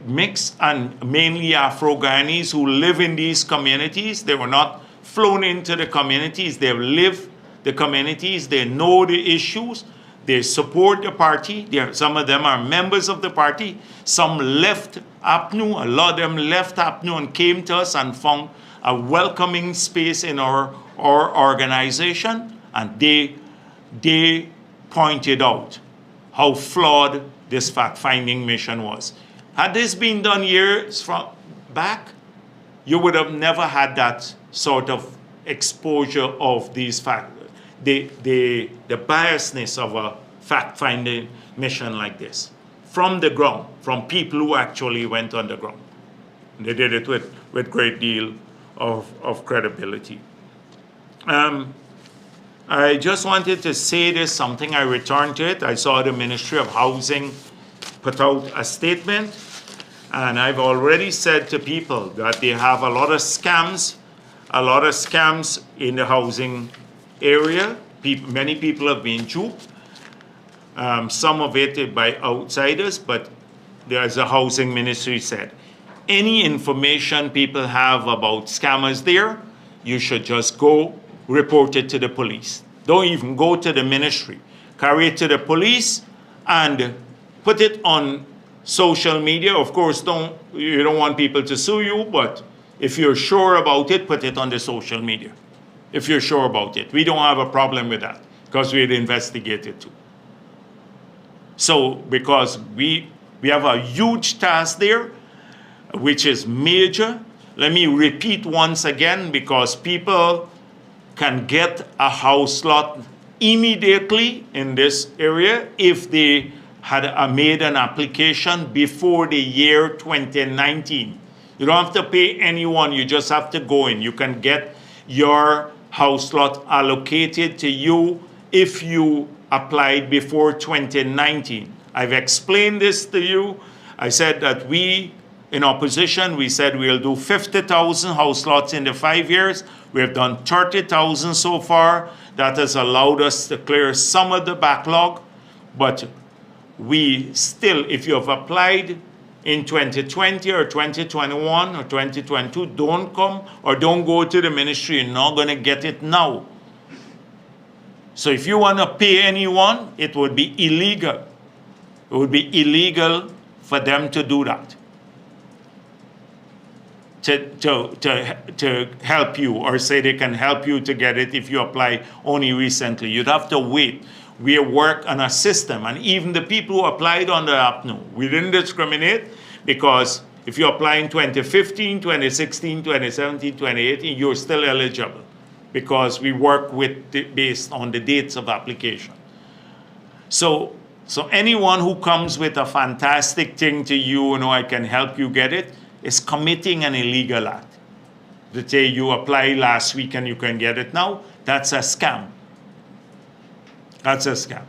mixed and mainly Afro-Guyanese who live in these communities. They were not flown into the communities. They live the communities. They know the issues. They support the party. Some of them are members of the party. Some left APNU. A lot of them left APNU and came to us and found a welcoming space in our organization. And they pointed out how flawed this fact-finding mission was. Had this been done years back, you would have never had that sort of exposure of these facts. The biasness of a fact-finding mission like this from the ground, from people who actually went on the ground. They did it with great deal of credibility. I just wanted to say this, something I returned to it. I saw the Ministry of Housing put out a statement, and I've already said to people that they have a lot of scams in the housing area. Many people have been duped. Some of it by outsiders, but as the housing ministry said, any information people have about scammers there, you should just go report it to the police. Don't even go to the ministry. Carry it to the police and put it on social media. Of course, you don't want people to sue you, but if you're sure about it, put it on the social media. If you're sure about it. We don't have a problem with that because we'd investigate it too. So, because we have a huge task there, which is major. Let me repeat once again, because people can get a house lot immediately in this area if they had made an application before the year 2019. You don't have to pay anyone, you just have to go in. You can get your house lot allocated to you if you applied before 2019. I've explained this to you. I said that we, in opposition, we said we'll do 50,000 house lots in the 5 years. We have done 30,000 so far. That has allowed us to clear some of the backlog. But we still, if you have applied in 2020 or 2021 or 2022, don't come or don't go to the ministry. You're not going to get it now. So if you want to pay anyone, it would be illegal. It would be illegal for them to do that. To help you or say they can help you to get it if you apply only recently. You'd have to wait. We work on a system, and even the people who applied on the APNU, we didn't discriminate, because if you apply in 2015, 2016, 2017, 2018, you're still eligible, because we work based on the dates of application. So anyone who comes with a fantastic thing to you, I can help you get it, is committing an illegal act. To say you applied last week and you can get it now, that's a scam. That's a scam.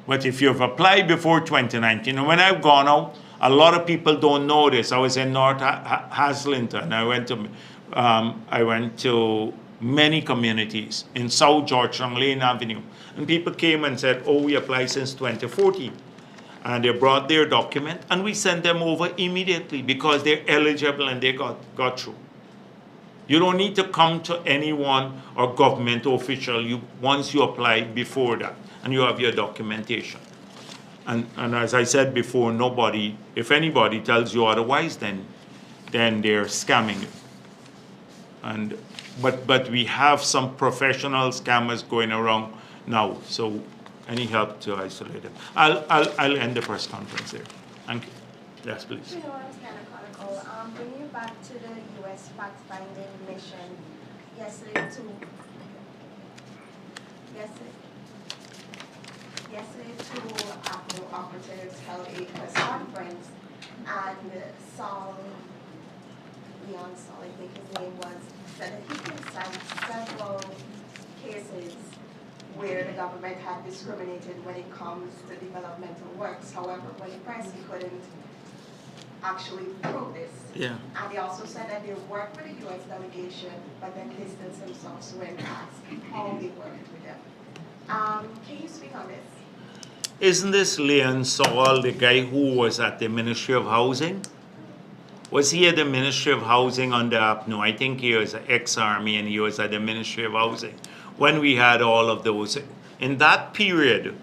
But if you've applied before 2019, and when I've gone out, a lot of people don't know this. I was in North Haslington. I went to many communities in South Georgetown, Lane Avenue. And people came and said, oh, we applied since 2014. And they brought their document, and we sent them over immediately because they're eligible and they got through. You don't need to come to anyone or government official once you apply before that, and you have your documentation. And as I said before, if anybody tells you otherwise, then they're scamming you. And but we have some professional scammers going around now. So any help to isolate them. I'll end the press conference there. Thank you. Yes, please. You know, I was kind of chronicle. Bringing you back to the U.S. fact-finding mission yesterday two operatives held a press conference, and Leon Saul, I think his name was, said that he can cite several cases where the government had discriminated when it comes to developmental works. However, when pressed, he couldn't actually prove this. Yeah. And he also said that they worked with the U.S. delegation, but then distanced themselves when asked how they worked with them. Can you speak on this? Isn't this Leon Saul, the guy who was at the Ministry of Housing? Was he at the Ministry of Housing under APNU? I think he was ex-Army and he was at the Ministry of Housing when we had all of those. In that period,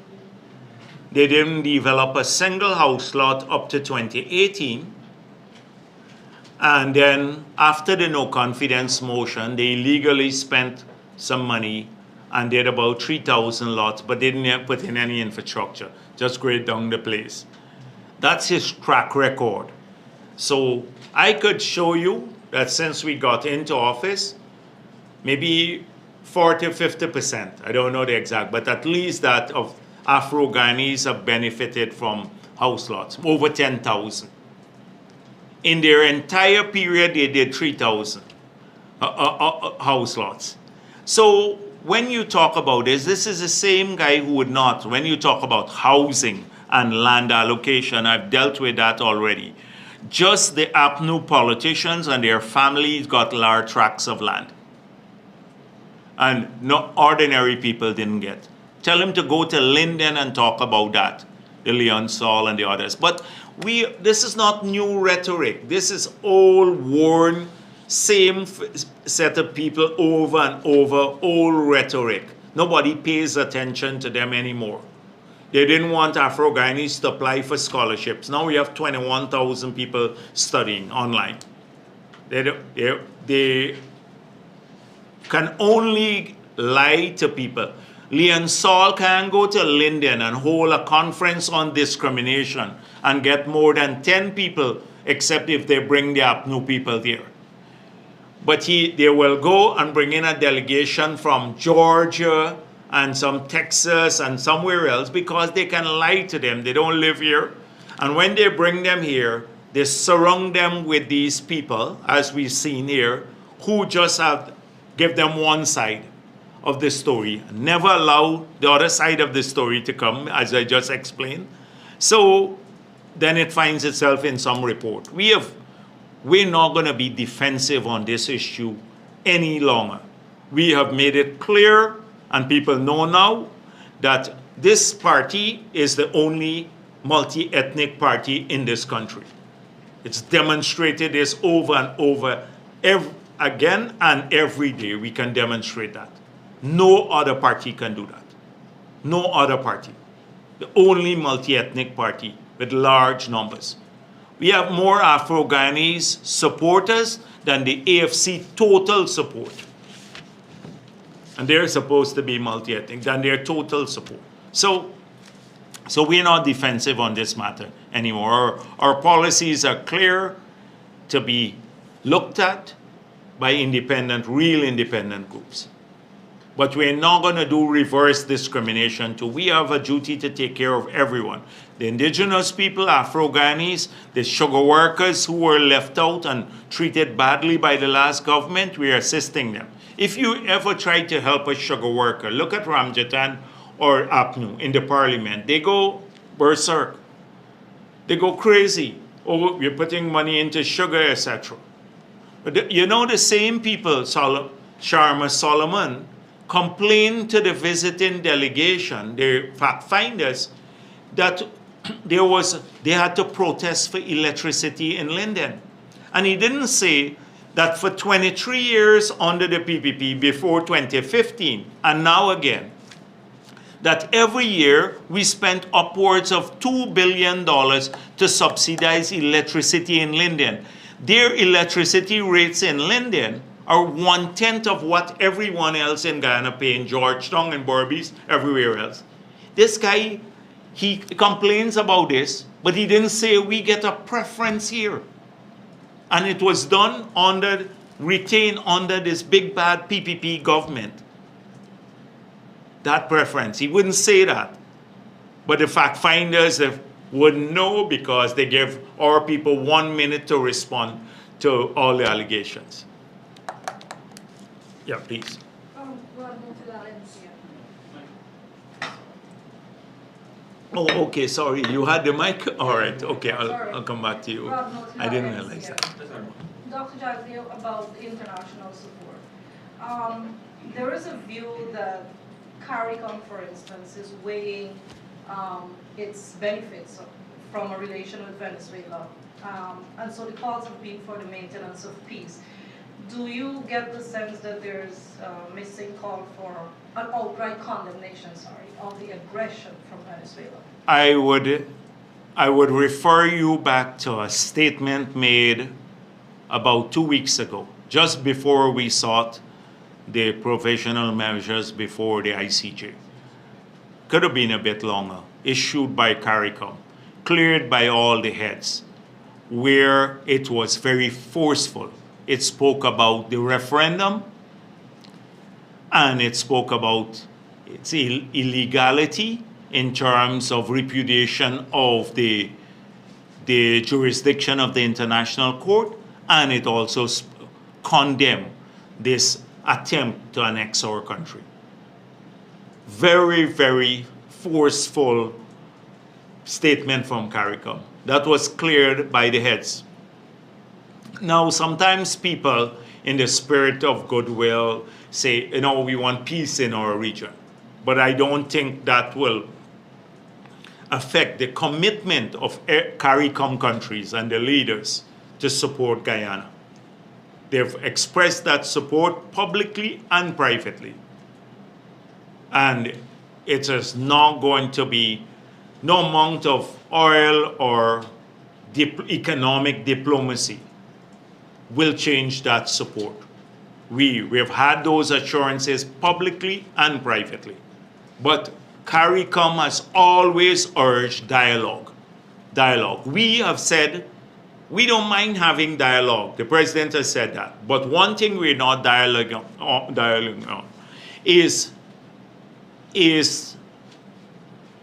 they didn't develop a single house lot up to 2018. And then after the no confidence motion, they illegally spent some money and did about 3,000 lots, but they didn't put in any infrastructure, just grade down the place. That's his track record. So I could show you that since we got into office, maybe 40, 50%, I don't know the exact, but at least that of Afro-Ghanaians have benefited from house lots, over 10,000. In their entire period, they did 3,000 house lots. So when you talk about this is the same guy who would not, when you talk about housing and land allocation, I've dealt with that already. Just the APNU politicians and their families got large tracts of land. And no ordinary people didn't get. Tell him to go to Linden and talk about that, the Leon Saul and the others. But this is not new rhetoric. This is old, worn, same set of people over and over, old rhetoric. Nobody pays attention to them anymore. They didn't want Afro-Ghanaians to apply for scholarships. Now we have 21,000 people studying online. They can only lie to people. Leon Saul can go to Linden and hold a conference on discrimination and get more than 10 people, except if they bring the APNU people there. But they will go and bring in a delegation from Georgia and some Texas and somewhere else because they can lie to them. They don't live here. And when they bring them here, they surround them with these people, as we've seen here, who just give them one side of the story, never allow the other side of the story to come, as I just explained. So then it finds itself in some report. We're not going to be defensive on this issue any longer. We have made it clear, and people know now, that this party is the only multi-ethnic party in this country. It's demonstrated this over and over again and every day. We can demonstrate that. No other party can do that. No other party. The only multi-ethnic party with large numbers. We have more Afro-Ghanese supporters than the AFC total support. And they're supposed to be multi-ethnic, than their total support. So we're not defensive on this matter anymore. Our policies are clear to be looked at by real independent groups. But we're not going to do reverse discrimination too. We have a duty to take care of everyone. The indigenous people, Afro-Ghanaians, the sugar workers who were left out and treated badly by the last government, we are assisting them. If you ever try to help a sugar worker, look at Ramjatan or APNU in the parliament. They go berserk. They go crazy. Oh, you're putting money into sugar, etc. But you know, the same people, Sharma Solomon, complained to the visiting delegation, the fact finders, that they had to protest for electricity in Linden. And he didn't say that for 23 years under the PPP before 2015, and now again, that every year we spent upwards of $2 billion to subsidize electricity in Linden. Their electricity rates in Linden are 1/10 of what everyone else in Guyana pay in Georgetown and Berbice, everywhere else. This guy, he complains about this, but he didn't say we get a preference here. And it was done retained under this big bad PPP government. That preference, he wouldn't say that. But the fact finders wouldn't know because they give our people 1 minute to respond to all the allegations. Yeah, please. Oh, okay, sorry. You had the mic? All right, okay, I'll come back to you. I didn't realize that. Dr. Jagdeo, about the international support. There is a view that CARICOM, for instance, is weighing its benefits from a relation with Venezuela. And so the calls have been for the maintenance of peace. Do you get the sense that there's a missing call for an outright condemnation, of the aggression from Venezuela? I would refer you back to a statement made about 2 weeks ago, just before we sought the provisional measures before the ICJ. Could have been a bit longer, issued by CARICOM, cleared by all the heads, where it was very forceful. It spoke about the referendum, and it spoke about its illegality in terms of repudiation of the jurisdiction of the International Court, and it also condemned this attempt to annex our country. Very, very forceful statement from CARICOM that was cleared by the heads. Now, sometimes people, in the spirit of goodwill, say, we want peace in our region. But I don't think that will affect the commitment of CARICOM countries and the leaders to support Guyana. They've expressed that support publicly and privately. And it is not going to be no amount of oil or economic diplomacy will change that support. We've had those assurances publicly and privately. But CARICOM has always urged dialogue. We have said we don't mind having dialogue. The president has said that. But one thing we're not dialoguing on is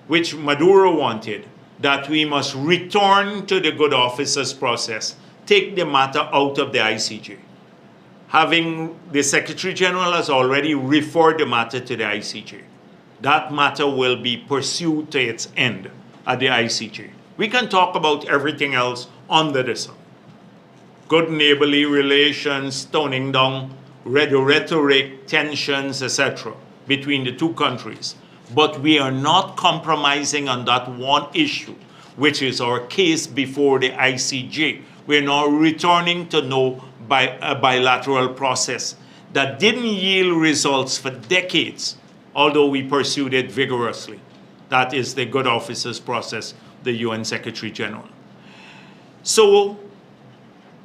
which Maduro wanted, that we must return to the good officers process, take the matter out of the ICJ. Having the Secretary General has already referred the matter to the ICJ. That matter will be pursued to its end at the ICJ. We can talk about everything else under the sun. Good neighborly relations, toning down rhetoric, tensions, etc. between the two countries. But we are not compromising on that one issue, which is our case before the ICJ. We're now returning to a bilateral process that didn't yield results for decades, although we pursued it vigorously. That is the good officers process, the UN Secretary General. So,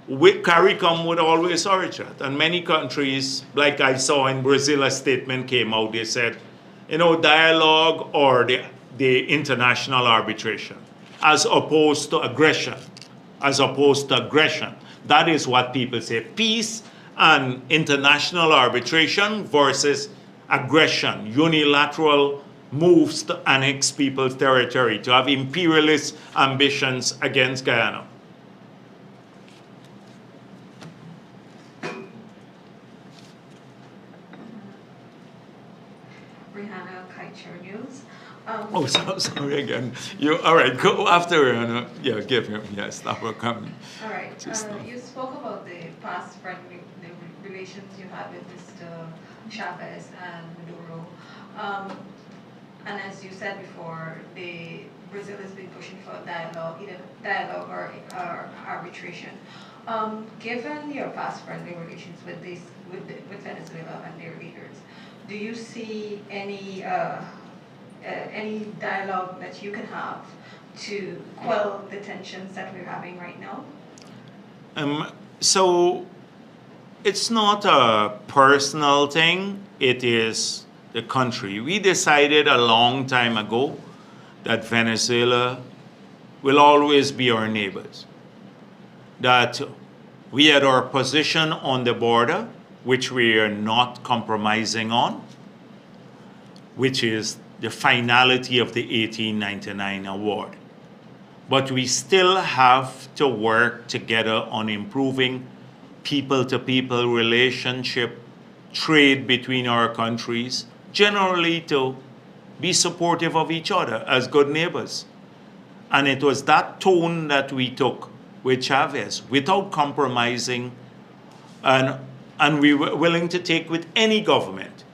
CARICOM would always urge that. And many countries, like I saw in Brazil, a statement came out, they said, dialogue or the international arbitration, as opposed to aggression. That is what people say. Peace and international arbitration versus aggression, unilateral moves to annex people's territory, to have imperialist ambitions against Guyana. Sorry again. All right, go after Rihanna. Yeah, give him. Yes, that will come. All right. You spoke about the past friendly relations you had with Mr. Chavez and Maduro. And as you said before, Brazil has been pushing for dialogue, either dialogue or arbitration. Given your past friendly relations with Venezuela and their leaders, do you see any dialogue that you can have to quell the tensions that we're having right now? So it's not a personal thing, it is the country. We decided a long time ago that Venezuela will always be our neighbors. That we had our position on the border, which we are not compromising on, which is the finality of the 1899 award. But we still have to work together on improving people-to-people relationship, trade between our countries, generally to be supportive of each other as good neighbors. And it was that tone that we took with Chavez, without compromising, and we were willing to take with any government.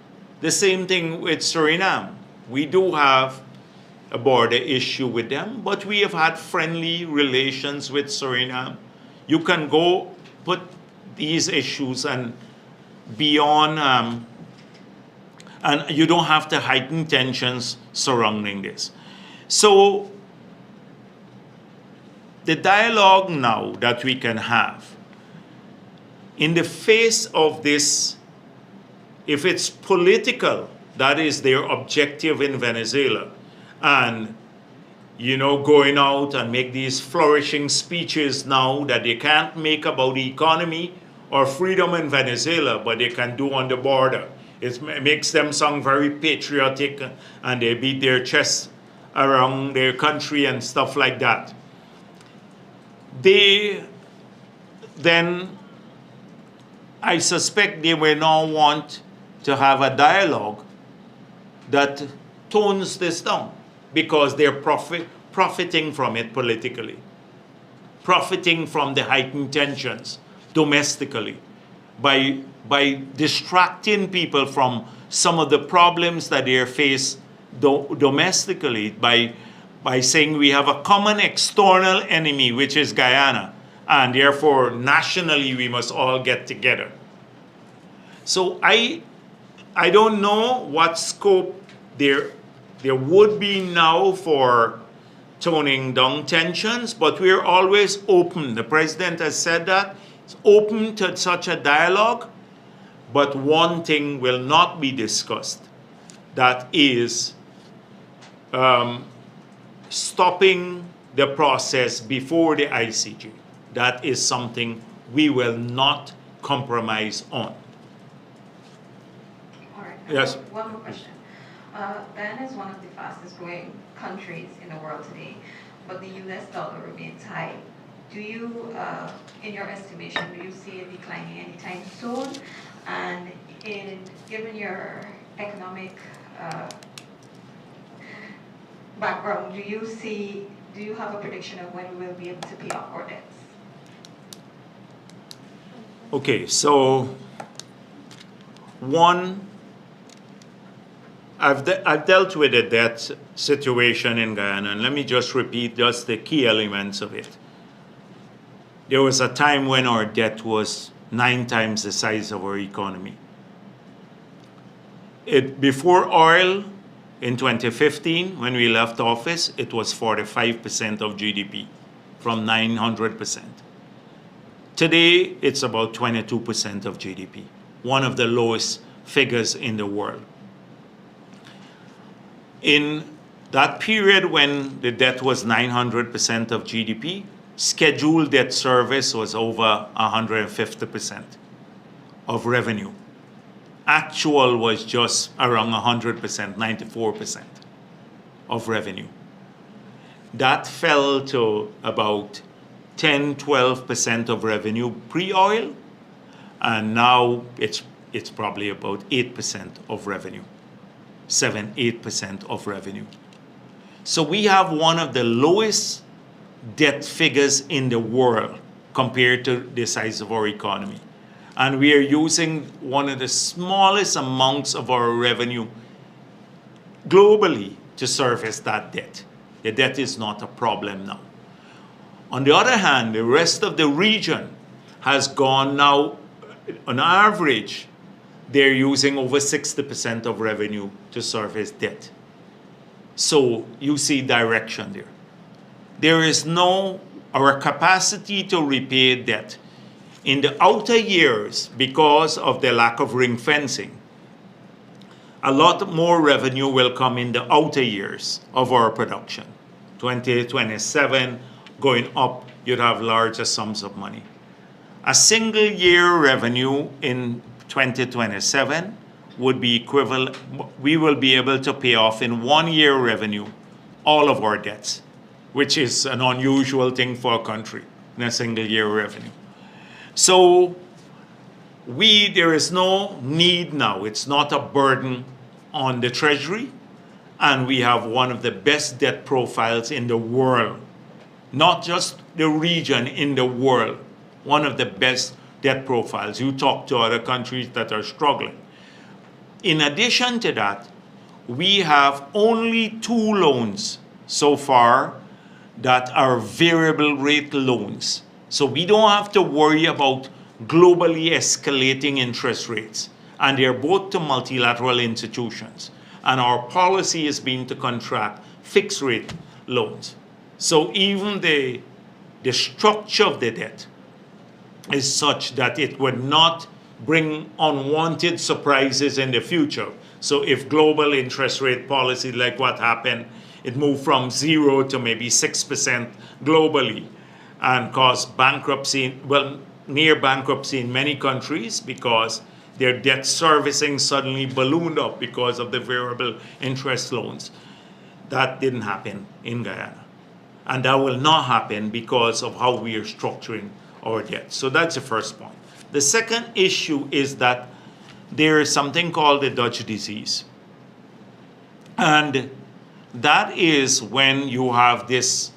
The same thing with Suriname. We do have a border issue with them, but we have had friendly relations with Suriname. You can go put these issues and beyond, and you don't have to heighten tensions surrounding this. So the dialogue now that we can have, in the face of this, if it's political, that is their objective in Venezuela, and going out and make these flourishing speeches now that they can't make about the economy or freedom in Venezuela, but they can do on the border. It makes them sound very patriotic, and they beat their chests around their country and stuff like that. Then I suspect they will now want to have a dialogue that tones this down, because they're profiting from it politically, profiting from the heightened tensions domestically, by distracting people from some of the problems that they face domestically, by saying we have a common external enemy, which is Guyana, and therefore nationally we must all get together. So I don't know what scope there would be now for toning down tensions, but we're always open. The president has said that. It's open to such a dialogue, but one thing will not be discussed. That is stopping the process before the ICJ. That is something we will not compromise on. All right. Yes. One more question. Guyana is one of the fastest growing countries in the world today, but the US dollar remains high. Do you, in your estimation, do you see it declining anytime soon? And given your economic background, do you have a prediction of when we will be able to pay off our debts? Okay, so one, I've dealt with the debt situation in Guyana, and let me just repeat just the key elements of it. There was a time when our debt was 9 times the size of our economy. Before oil, in 2015, when we left office, it was 45% of GDP, from 900%. Today, it's about 22% of GDP, one of the lowest figures in the world. In that period when the debt was 900% of GDP, scheduled debt service was over 150% of revenue. Actual was just around 100%, 94% of revenue. That fell to about 10, 12% of revenue pre-oil, and now it's probably about 8% of revenue, 7, 8% of revenue. So we have one of the lowest debt figures in the world compared to the size of our economy. And we are using one of the smallest amounts of our revenue globally to service that debt. The debt is not a problem now. On the other hand, the rest of the region has gone now, on average, they're using over 60% of revenue to service debt. So you see direction there. There is our capacity to repay debt In the outer years, because of the lack of ring fencing, a lot more revenue will come in the outer years of our production. 2027 going up, you'd have larger sums of money. A single year revenue in 2027 would be equivalent, we will be able to pay off in 1 year revenue all of our debts, which is an unusual thing for a country in a single year revenue. So there is no need now, it's not a burden on the Treasury, and we have one of the best debt profiles in the world, not just the region, in the world, one of the best debt profiles. You talk to other countries that are struggling. In addition to that, we have only 2 loans so far that are variable rate loans. So we don't have to worry about globally escalating interest rates. And they're both to multilateral institutions. And our policy has been to contract fixed rate loans. So even the structure of the debt is such that it would not bring unwanted surprises in the future. So if global interest rate policy, like what happened, it moved from 0 to maybe 6% globally and caused bankruptcy, well, near bankruptcy in many countries because their debt servicing suddenly ballooned up because of the variable interest loans. That didn't happen in Guyana. And that will not happen because of how we are structuring our debt. So that's the first point. The second issue is that there is something called the Dutch disease. And that is when you have this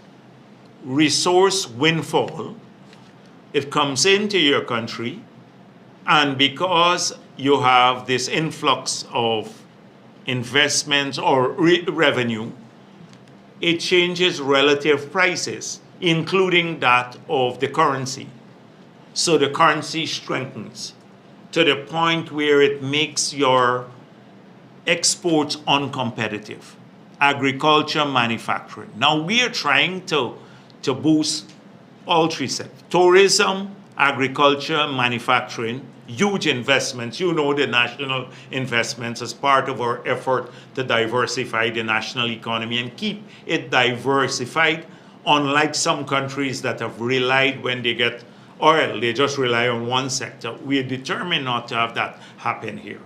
resource windfall. It comes into your country, and because you have this influx of investments or revenue, it changes relative prices, including that of the currency. So the currency strengthens to the point where it makes your exports uncompetitive. Agriculture, manufacturing. Now we are trying to boost all 3 sectors. Tourism, agriculture, manufacturing, huge investments. You know the national investments as part of our effort to diversify the national economy and keep it diversified, unlike some countries that have relied when they get oil, they just rely on one sector. We are determined not to have that happen here.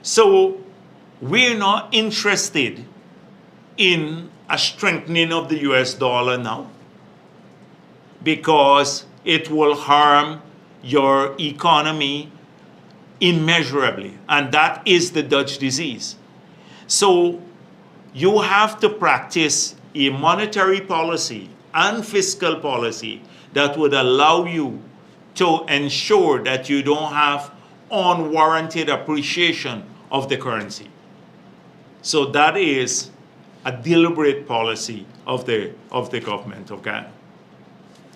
So we're not interested in a strengthening of the US dollar now because it will harm your economy immeasurably, and that is the Dutch disease. So you have to practice a monetary policy and fiscal policy that would allow you to ensure that you don't have unwarranted appreciation of the currency. So that is a deliberate policy of the government of Ghana.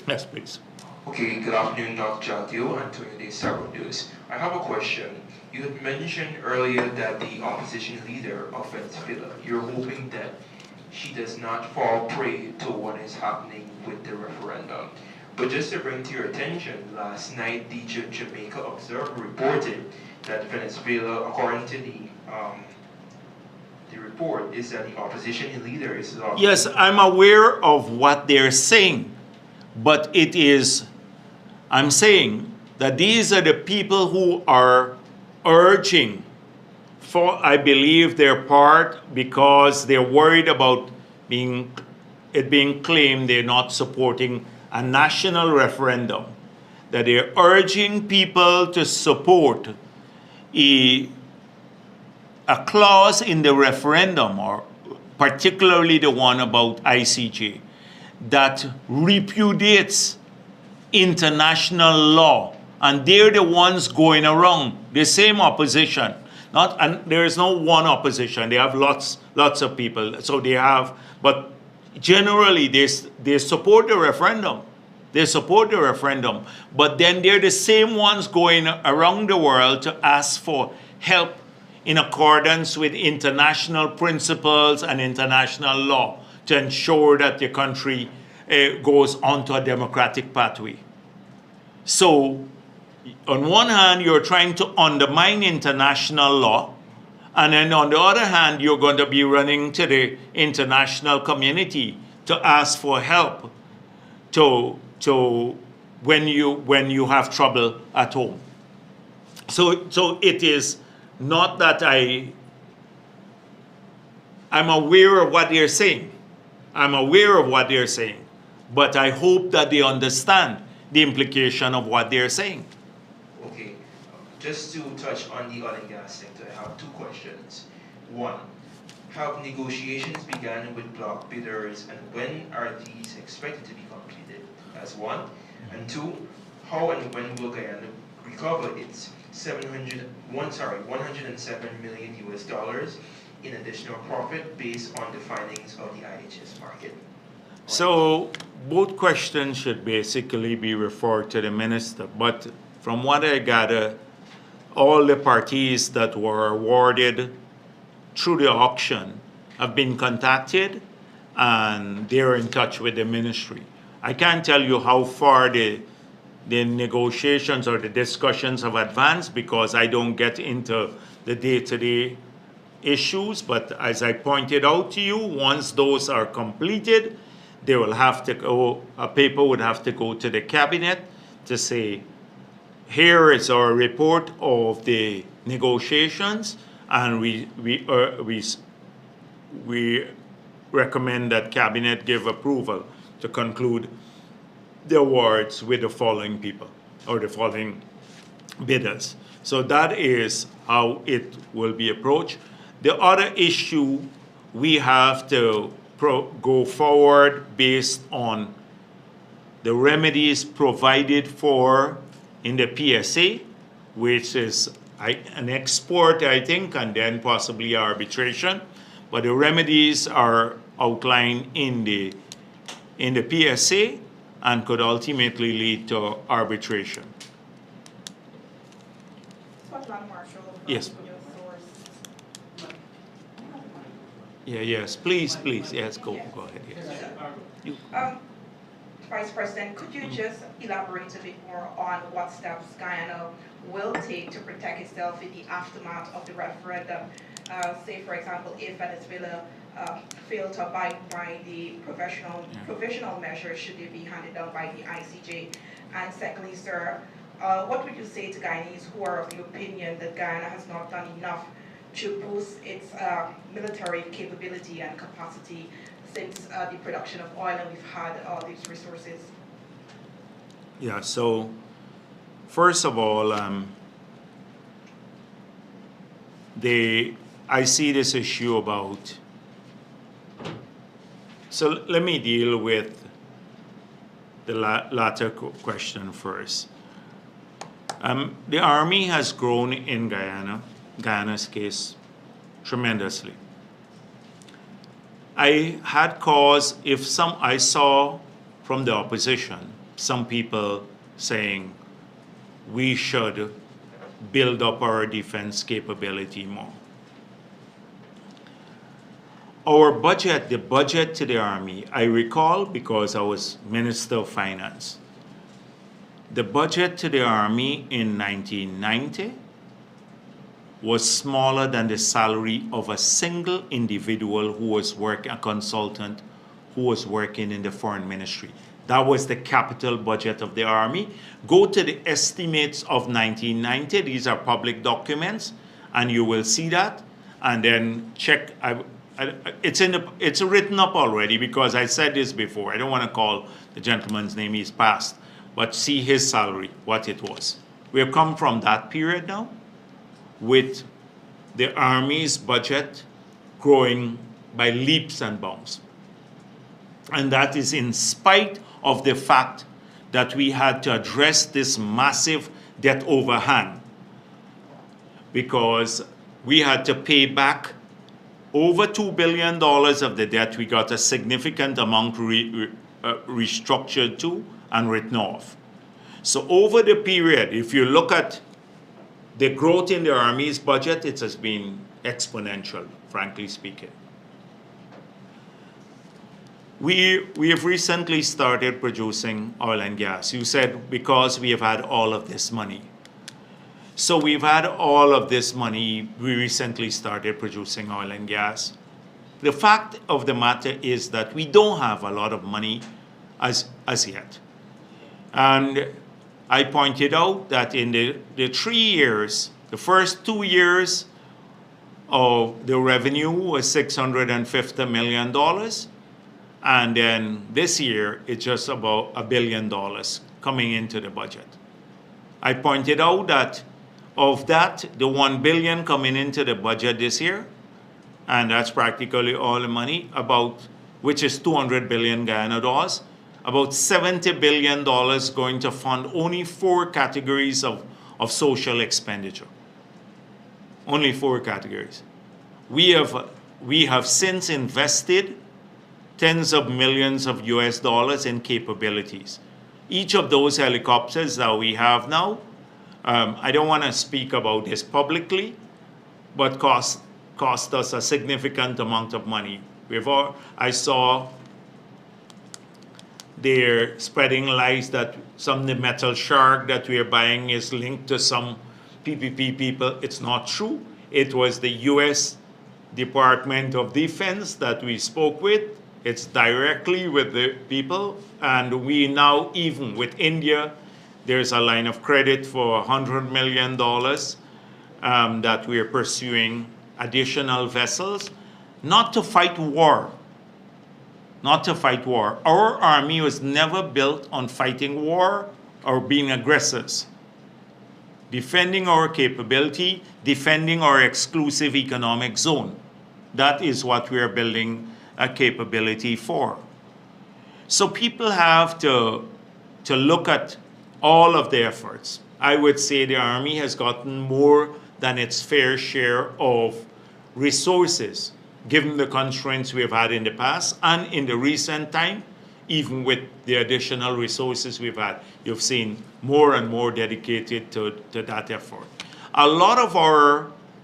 Yes, please. Okay, good afternoon, Dr. Jagdeo, Antonio de Saro News. I have a question. You had mentioned earlier that the opposition leader of Venezuela, you're hoping that she does not fall prey to what is happening with the referendum. But just to bring to your attention, last night the Jamaica Observer reported that Venezuela, according to the report, is that the opposition leader is... Yes, I'm aware of what they're saying, but it is... I'm saying that these are the people who are urging for, I believe, their part because they're worried about it being claimed they're not supporting a national referendum, that they're urging people to support a clause in the referendum, or particularly the one about ICJ, that repudiates international law, and they're the ones going around, the same opposition. And there is no one opposition, they have lots of people, so they have, but generally they support the referendum. They support the referendum, but then they're the same ones going around the world to ask for help in accordance with international principles and international law to ensure that the country goes onto a democratic pathway. So on one hand, you're trying to undermine international law, and then on the other hand, you're going to be running to the international community to ask for help to when you have trouble at home. So it is not that I'm aware of what they're saying. I'm aware of what they're saying, but I hope that they understand the implication of what they're saying. Okay, just to touch on the oil and gas sector, I have two questions. One, have negotiations begun with block bidders, and when are these expected to be completed? That's one. And two, how and when will Guyana recover its 107 million US dollars in additional profit based on the findings of the IHS market? So both questions should basically be referred to the minister, but from what I gather, all the parties that were awarded through the auction have been contacted and they're in touch with the ministry. I can't tell you how far the negotiations or the discussions have advanced because I don't get into the day-to-day issues, but as I pointed out to you, once those are completed, they will have to go, a paper would have to go to the cabinet to say, here is our report of the negotiations, and we recommend that cabinet give approval to conclude the awards with the following people or the following bidders. So that is how it will be approached. The other issue, we have to go forward based on the remedies provided for in the PSA, which is an export, I think, and then possibly arbitration. But the remedies are outlined in the PSA and could ultimately lead to arbitration. Yes. Yeah, yes, please, yes, go ahead. Yes. Vice President, could you just elaborate a bit more on what steps Guyana will take to protect itself in the aftermath of the referendum? Say, for example, if Venezuela failed to abide by the provisional measures, should they be handed down by the ICJ? And secondly, sir, what would you say to Guyanese who are of the opinion that Guyana has not done enough to boost its military capability and capacity since the production of oil, and we've had these resources? Yeah, so first of all, I see this issue about, so let me deal with the latter question first. The Army has grown in Guyana's case, tremendously. I had cause, I saw from the opposition, some people saying we should build up our defense capability more. Our budget, the budget to the Army, I recall because I was Minister of Finance, the budget to the Army in 1990 was smaller than the salary of a single individual who was a consultant who was working in the foreign ministry. That was the capital budget of the Army. Go to the estimates of 1990. These are public documents, and you will see that. And then check. It's written up already because I said this before. I don't want to call the gentleman's name. He's passed. But see his salary, what it was. We have come from that period now, with the Army's budget growing by leaps and bounds. And that is in spite of the fact that we had to address this massive debt overhang, because we had to pay back over $2 billion of the debt. We got a significant amount restructured to and written off. So over the period, if you look at the growth in the Army's budget, it has been exponential, frankly speaking. We have recently started producing oil and gas. You said because we have had all of this money. So we've had all of this money. We recently started producing oil and gas. The fact of the matter is that we don't have a lot of money as yet. And I pointed out that in the 3 years, the first 2 years of the revenue was $650 million. And then this year, it's just about $1 billion coming into the budget. I pointed out that of that, the $1 billion coming into the budget this year, and that's practically all the money, which is 200 billion Guyana dollars, about $70 billion going to fund only 4 categories of social expenditure. Only 4 categories. We have since invested tens of millions of US dollars in capabilities. Each of those helicopters that we have now, I don't want to speak about this publicly, but cost us a significant amount of money. I saw they're spreading lies that some of the metal shark that we are buying is linked to some PPP people. It's not true. It was the US Department of Defense that we spoke with. It's directly with the people. And we now, even with India, there's a line of credit for $100 million that we are pursuing additional vessels, not to fight war. Not to fight war. Our army was never built on fighting war or being aggressors. Defending our capability, defending our exclusive economic zone. That is what we are building a capability for. So people have to look at all of the efforts. I would say the Army has gotten more than its fair share of resources, given the constraints we have had in the past and in the recent time, even with the additional resources we've had. You've seen more and more dedicated to that effort. A lot of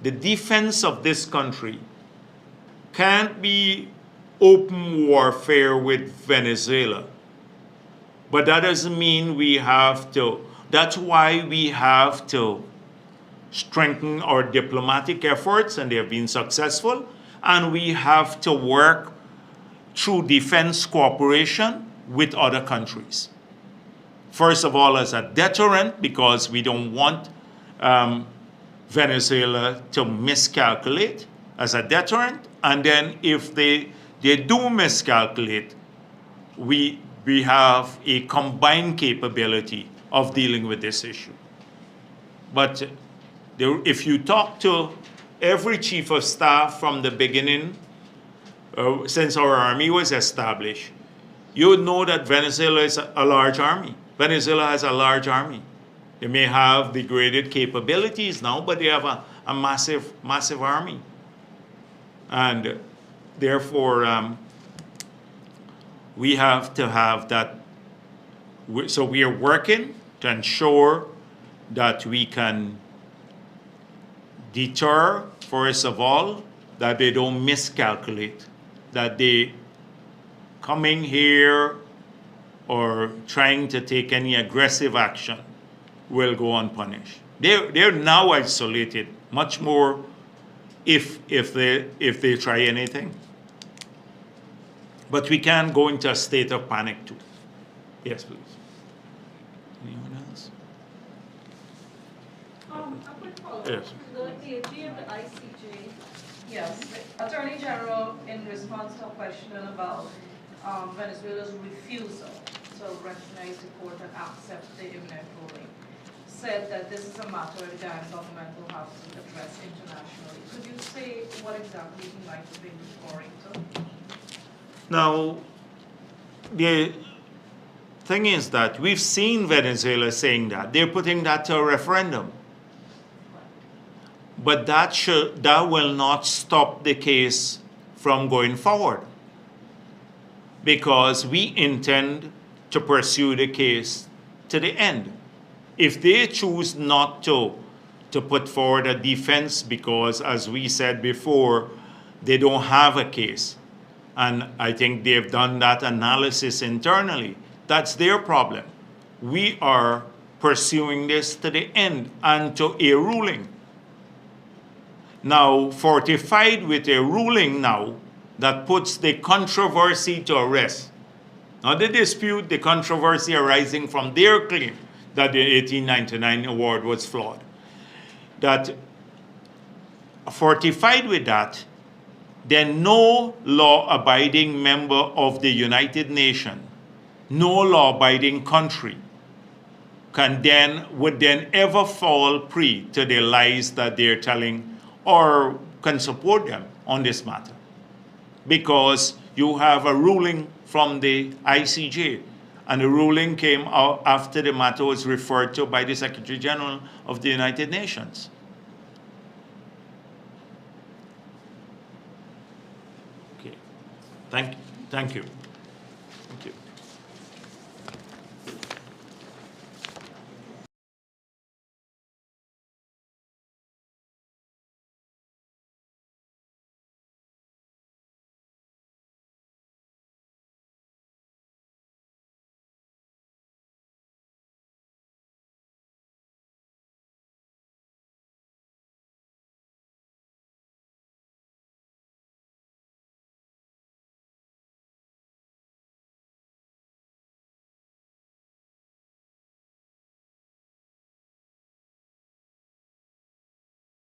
the defense of this country can't be open warfare with Venezuela. But that doesn't mean we have to. That's why we have to strengthen our diplomatic efforts, and they have been successful. And we have to work through defense cooperation with other countries. First of all, as a deterrent, because we don't want Venezuela to miscalculate as a deterrent. And then if they do miscalculate, we have a combined capability of dealing with this issue. But if you talk to every chief of staff from the beginning, since our army was established, you would know that Venezuela is a large army. Venezuela has a large army. They may have degraded capabilities now, but they have a massive, massive army. And therefore, we have to have that. So we are working to ensure that we can deter, first of all, that they don't miscalculate, that they coming here or trying to take any aggressive action will go unpunished. They're now isolated much more if they try anything. But we can't go into a state of panic too. Yes, please. Anyone else? A quick follow-up. Yes. The AG of the ICJ, yes, Attorney General, in response to a question about Venezuela's refusal to recognize the court and accept the imminent ruling, said that this is a matter the Guyana government will have to address internationally. Could you say what exactly he might have been referring to? Now, the thing is that we've seen Venezuela saying that. They're putting that to a referendum. But that will not stop the case from going forward, because we intend to pursue the case to the end. If they choose not to put forward a defense because, as we said before, they don't have a case, and I think they've done that analysis internally, that's their problem. We are pursuing this to the end and to a ruling. Now, fortified with a ruling now that puts the controversy to rest. Not the dispute, the controversy arising from their claim that the 1899 award was flawed. That fortified with that, then no law-abiding member of the United Nations, no law-abiding country would then ever fall prey to the lies that they're telling or can support them on this matter. Because you have a ruling from the ICJ, and the ruling came out after the matter was referred to by the Secretary General of the United Nations. Okay, thank you.